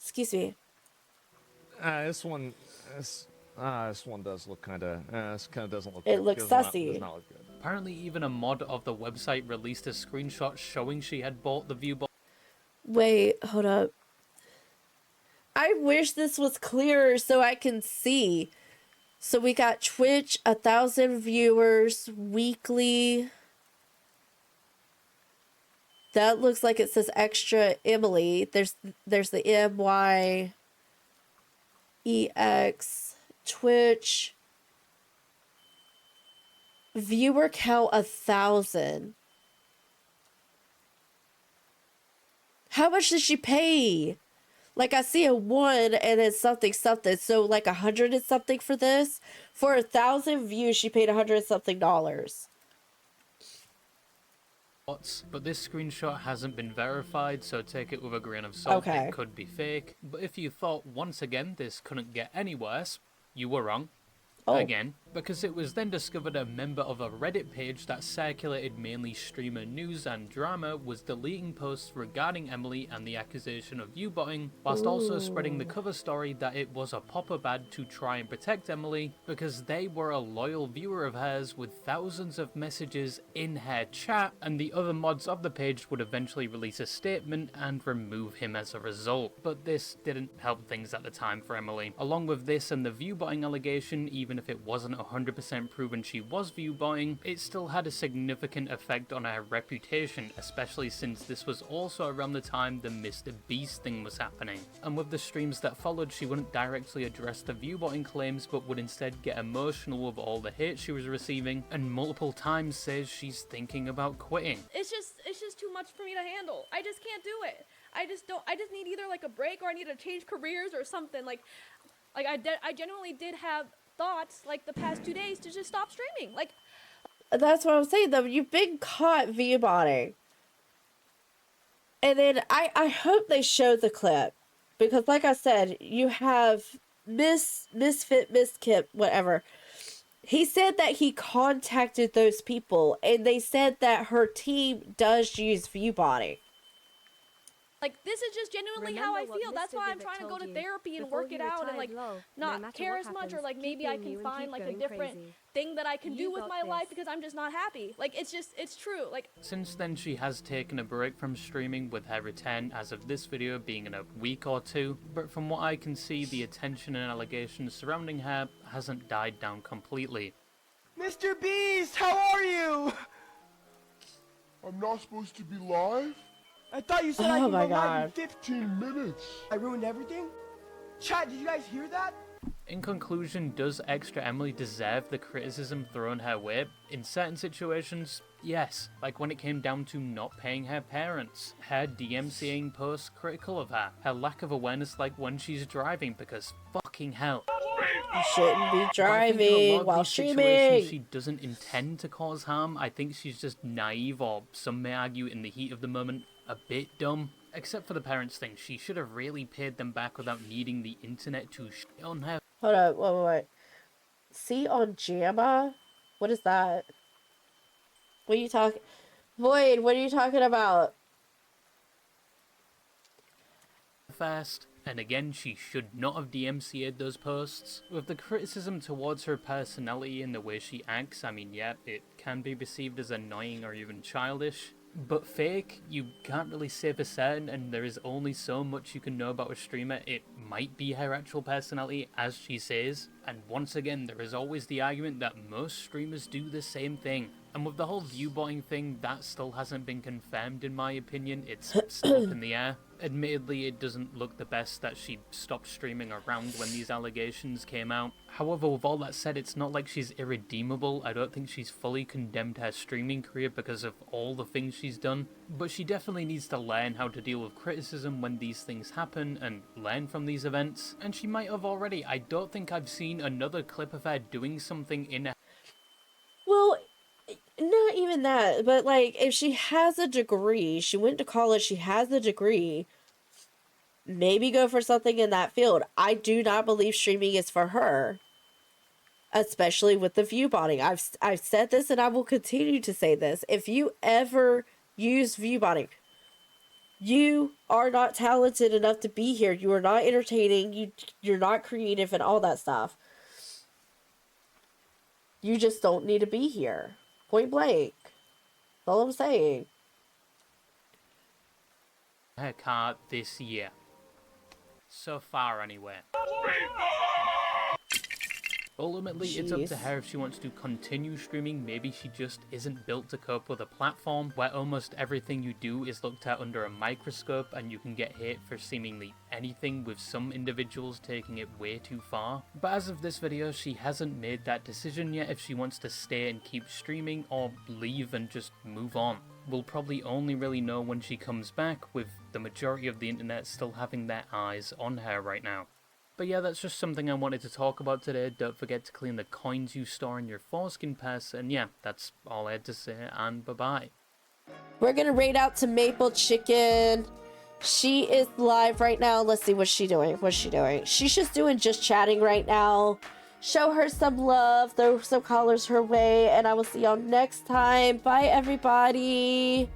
A: Excuse me.
U: This one does look kind of. This kind of doesn't look.
A: It looks sussy.
U: Does not look good.
B: Apparently, even a mod of the website released a screenshot showing she had bought the Viewbot.
A: Wait, hold up. I wish this was clearer so I can see. So we got Twitch, 1,000 viewers weekly. That looks like it says extra Emily. There's the MYEX Twitch. Viewer count 1,000. How much did she pay? Like, I see a 1 and then something. So like 100 and something for this. For 1,000 views, she paid $100 and something.
B: But this screenshot hasn't been verified, so take it with a grain of salt.
A: Okay.
B: It could be fake. But if you thought, once again, this couldn't get any worse, you were wrong. Again, because it was then discovered a member of a Reddit page that circulated mainly streamer news and drama was deleting posts regarding Emily and the accusation of viewbotting, whilst also spreading the cover story that it was a pop-up ad to try and protect Emily, because they were a loyal viewer of hers with thousands of messages in her chat, and the other mods of the page would eventually release a statement and remove him as a result. But this didn't help things at the time for Emily. Along with this and the viewbotting allegation, even if it wasn't 100% proven she was viewbotting, it still had a significant effect on her reputation, especially since this was also around the time the MrBeast thing was happening. And with the streams that followed, she wouldn't directly address the viewbotting claims, but would instead get emotional with all the hate she was receiving, and multiple times says she's thinking about quitting.
C: It's just too much for me to handle. I just can't do it. I just need either like a break or I need to change careers or something. Like I genuinely did have thoughts like the past 2 days to just stop streaming. Like,
A: that's what I'm saying though. You've been caught viewbotting. And then I hope they show the clip, because like I said, you have Misfit, Miskip, whatever. He said that he contacted those people, and they said that her team does use Viewbotting.
C: Like, this is just genuinely how I feel. That's why I'm trying to go to therapy and work it out and, like, not care as much, or, like, maybe I can find, like, a different thing that I can do with my life because I'm just not happy. Like, it's true. Like,
B: since then, she has taken a break from streaming, with her return as of this video being in a week or two. But from what I can see, the attention and allegations surrounding her hasn't died down completely.
F: MrBeast, how are you? I'm not supposed to be live? I thought you said I'd be live in 15 minutes. I ruined everything? Chat, did you guys hear that?
B: In conclusion, does Extra Emily deserve the criticism thrown her way? In certain situations, yes. Like when it came down to not paying her parents, her DMCAing posts critical of her lack of awareness like when she's driving, because fucking hell.
A: You shouldn't be driving while streaming.
B: She doesn't intend to cause harm. I think she's just naive, or some may argue in the heat of the moment, a bit dumb. Except for the parents thing, she should have really paid them back without needing the internet to shit on her.
A: Hold up, wait. See on JAMA? What is that? What are you talking? Void, what are you talking about?
B: First, and again, she should not have DMCA'd those posts. With the criticism towards her personality and the way she acts, I mean, yeah, it can be perceived as annoying or even childish. But fake, you can't really say for certain, and there is only so much you can know about a streamer. It might be her actual personality, as she says. And once again, there is always the argument that most streamers do the same thing. And with the whole viewbotting thing, that still hasn't been confirmed in my opinion. It's still up in the air. Admittedly, it doesn't look the best that she stopped streaming around when these allegations came out. However, with all that said, it's not like she's irredeemable. I don't think she's fully condemned her streaming career because of all the things she's done. But she definitely needs to learn how to deal with criticism when these things happen and learn from these events. And she might have already. I don't think I've seen another clip of her doing something in a...
A: Well, not even that, but like, if she has a degree, she went to college, she has a degree, maybe go for something in that field. I do not believe streaming is for her, especially with the viewbotting. I've said this and I will continue to say this. If you ever use viewbotting, you are not talented enough to be here. You are not entertaining. You're not creative and all that stuff. You just don't need to be here. Point blank. That's all I'm saying.
B: her car this year. So far, anyway. Ultimately, it's up to her if she wants to continue streaming. Maybe she just isn't built to cope with a platform where almost everything you do is looked at under a microscope and you can get hate for seemingly anything, with some individuals taking it way too far. But as of this video, she hasn't made that decision yet if she wants to stay and keep streaming or leave and just move on. We'll probably only really know when she comes back, with the majority of the internet still having their eyes on her right now. But yeah, that's just something I wanted to talk about today. Don't forget to clean the coins you store in your foreskin purse. And yeah, that's all I had to say, and bye-bye.
A: We're gonna raid out to Maple Chicken. She is live right now. Let's see, what's she doing? What's she doing? She's just doing just chatting right now. Show her some love, throw some callers her way, and I will see y'all next time. Bye, everybody.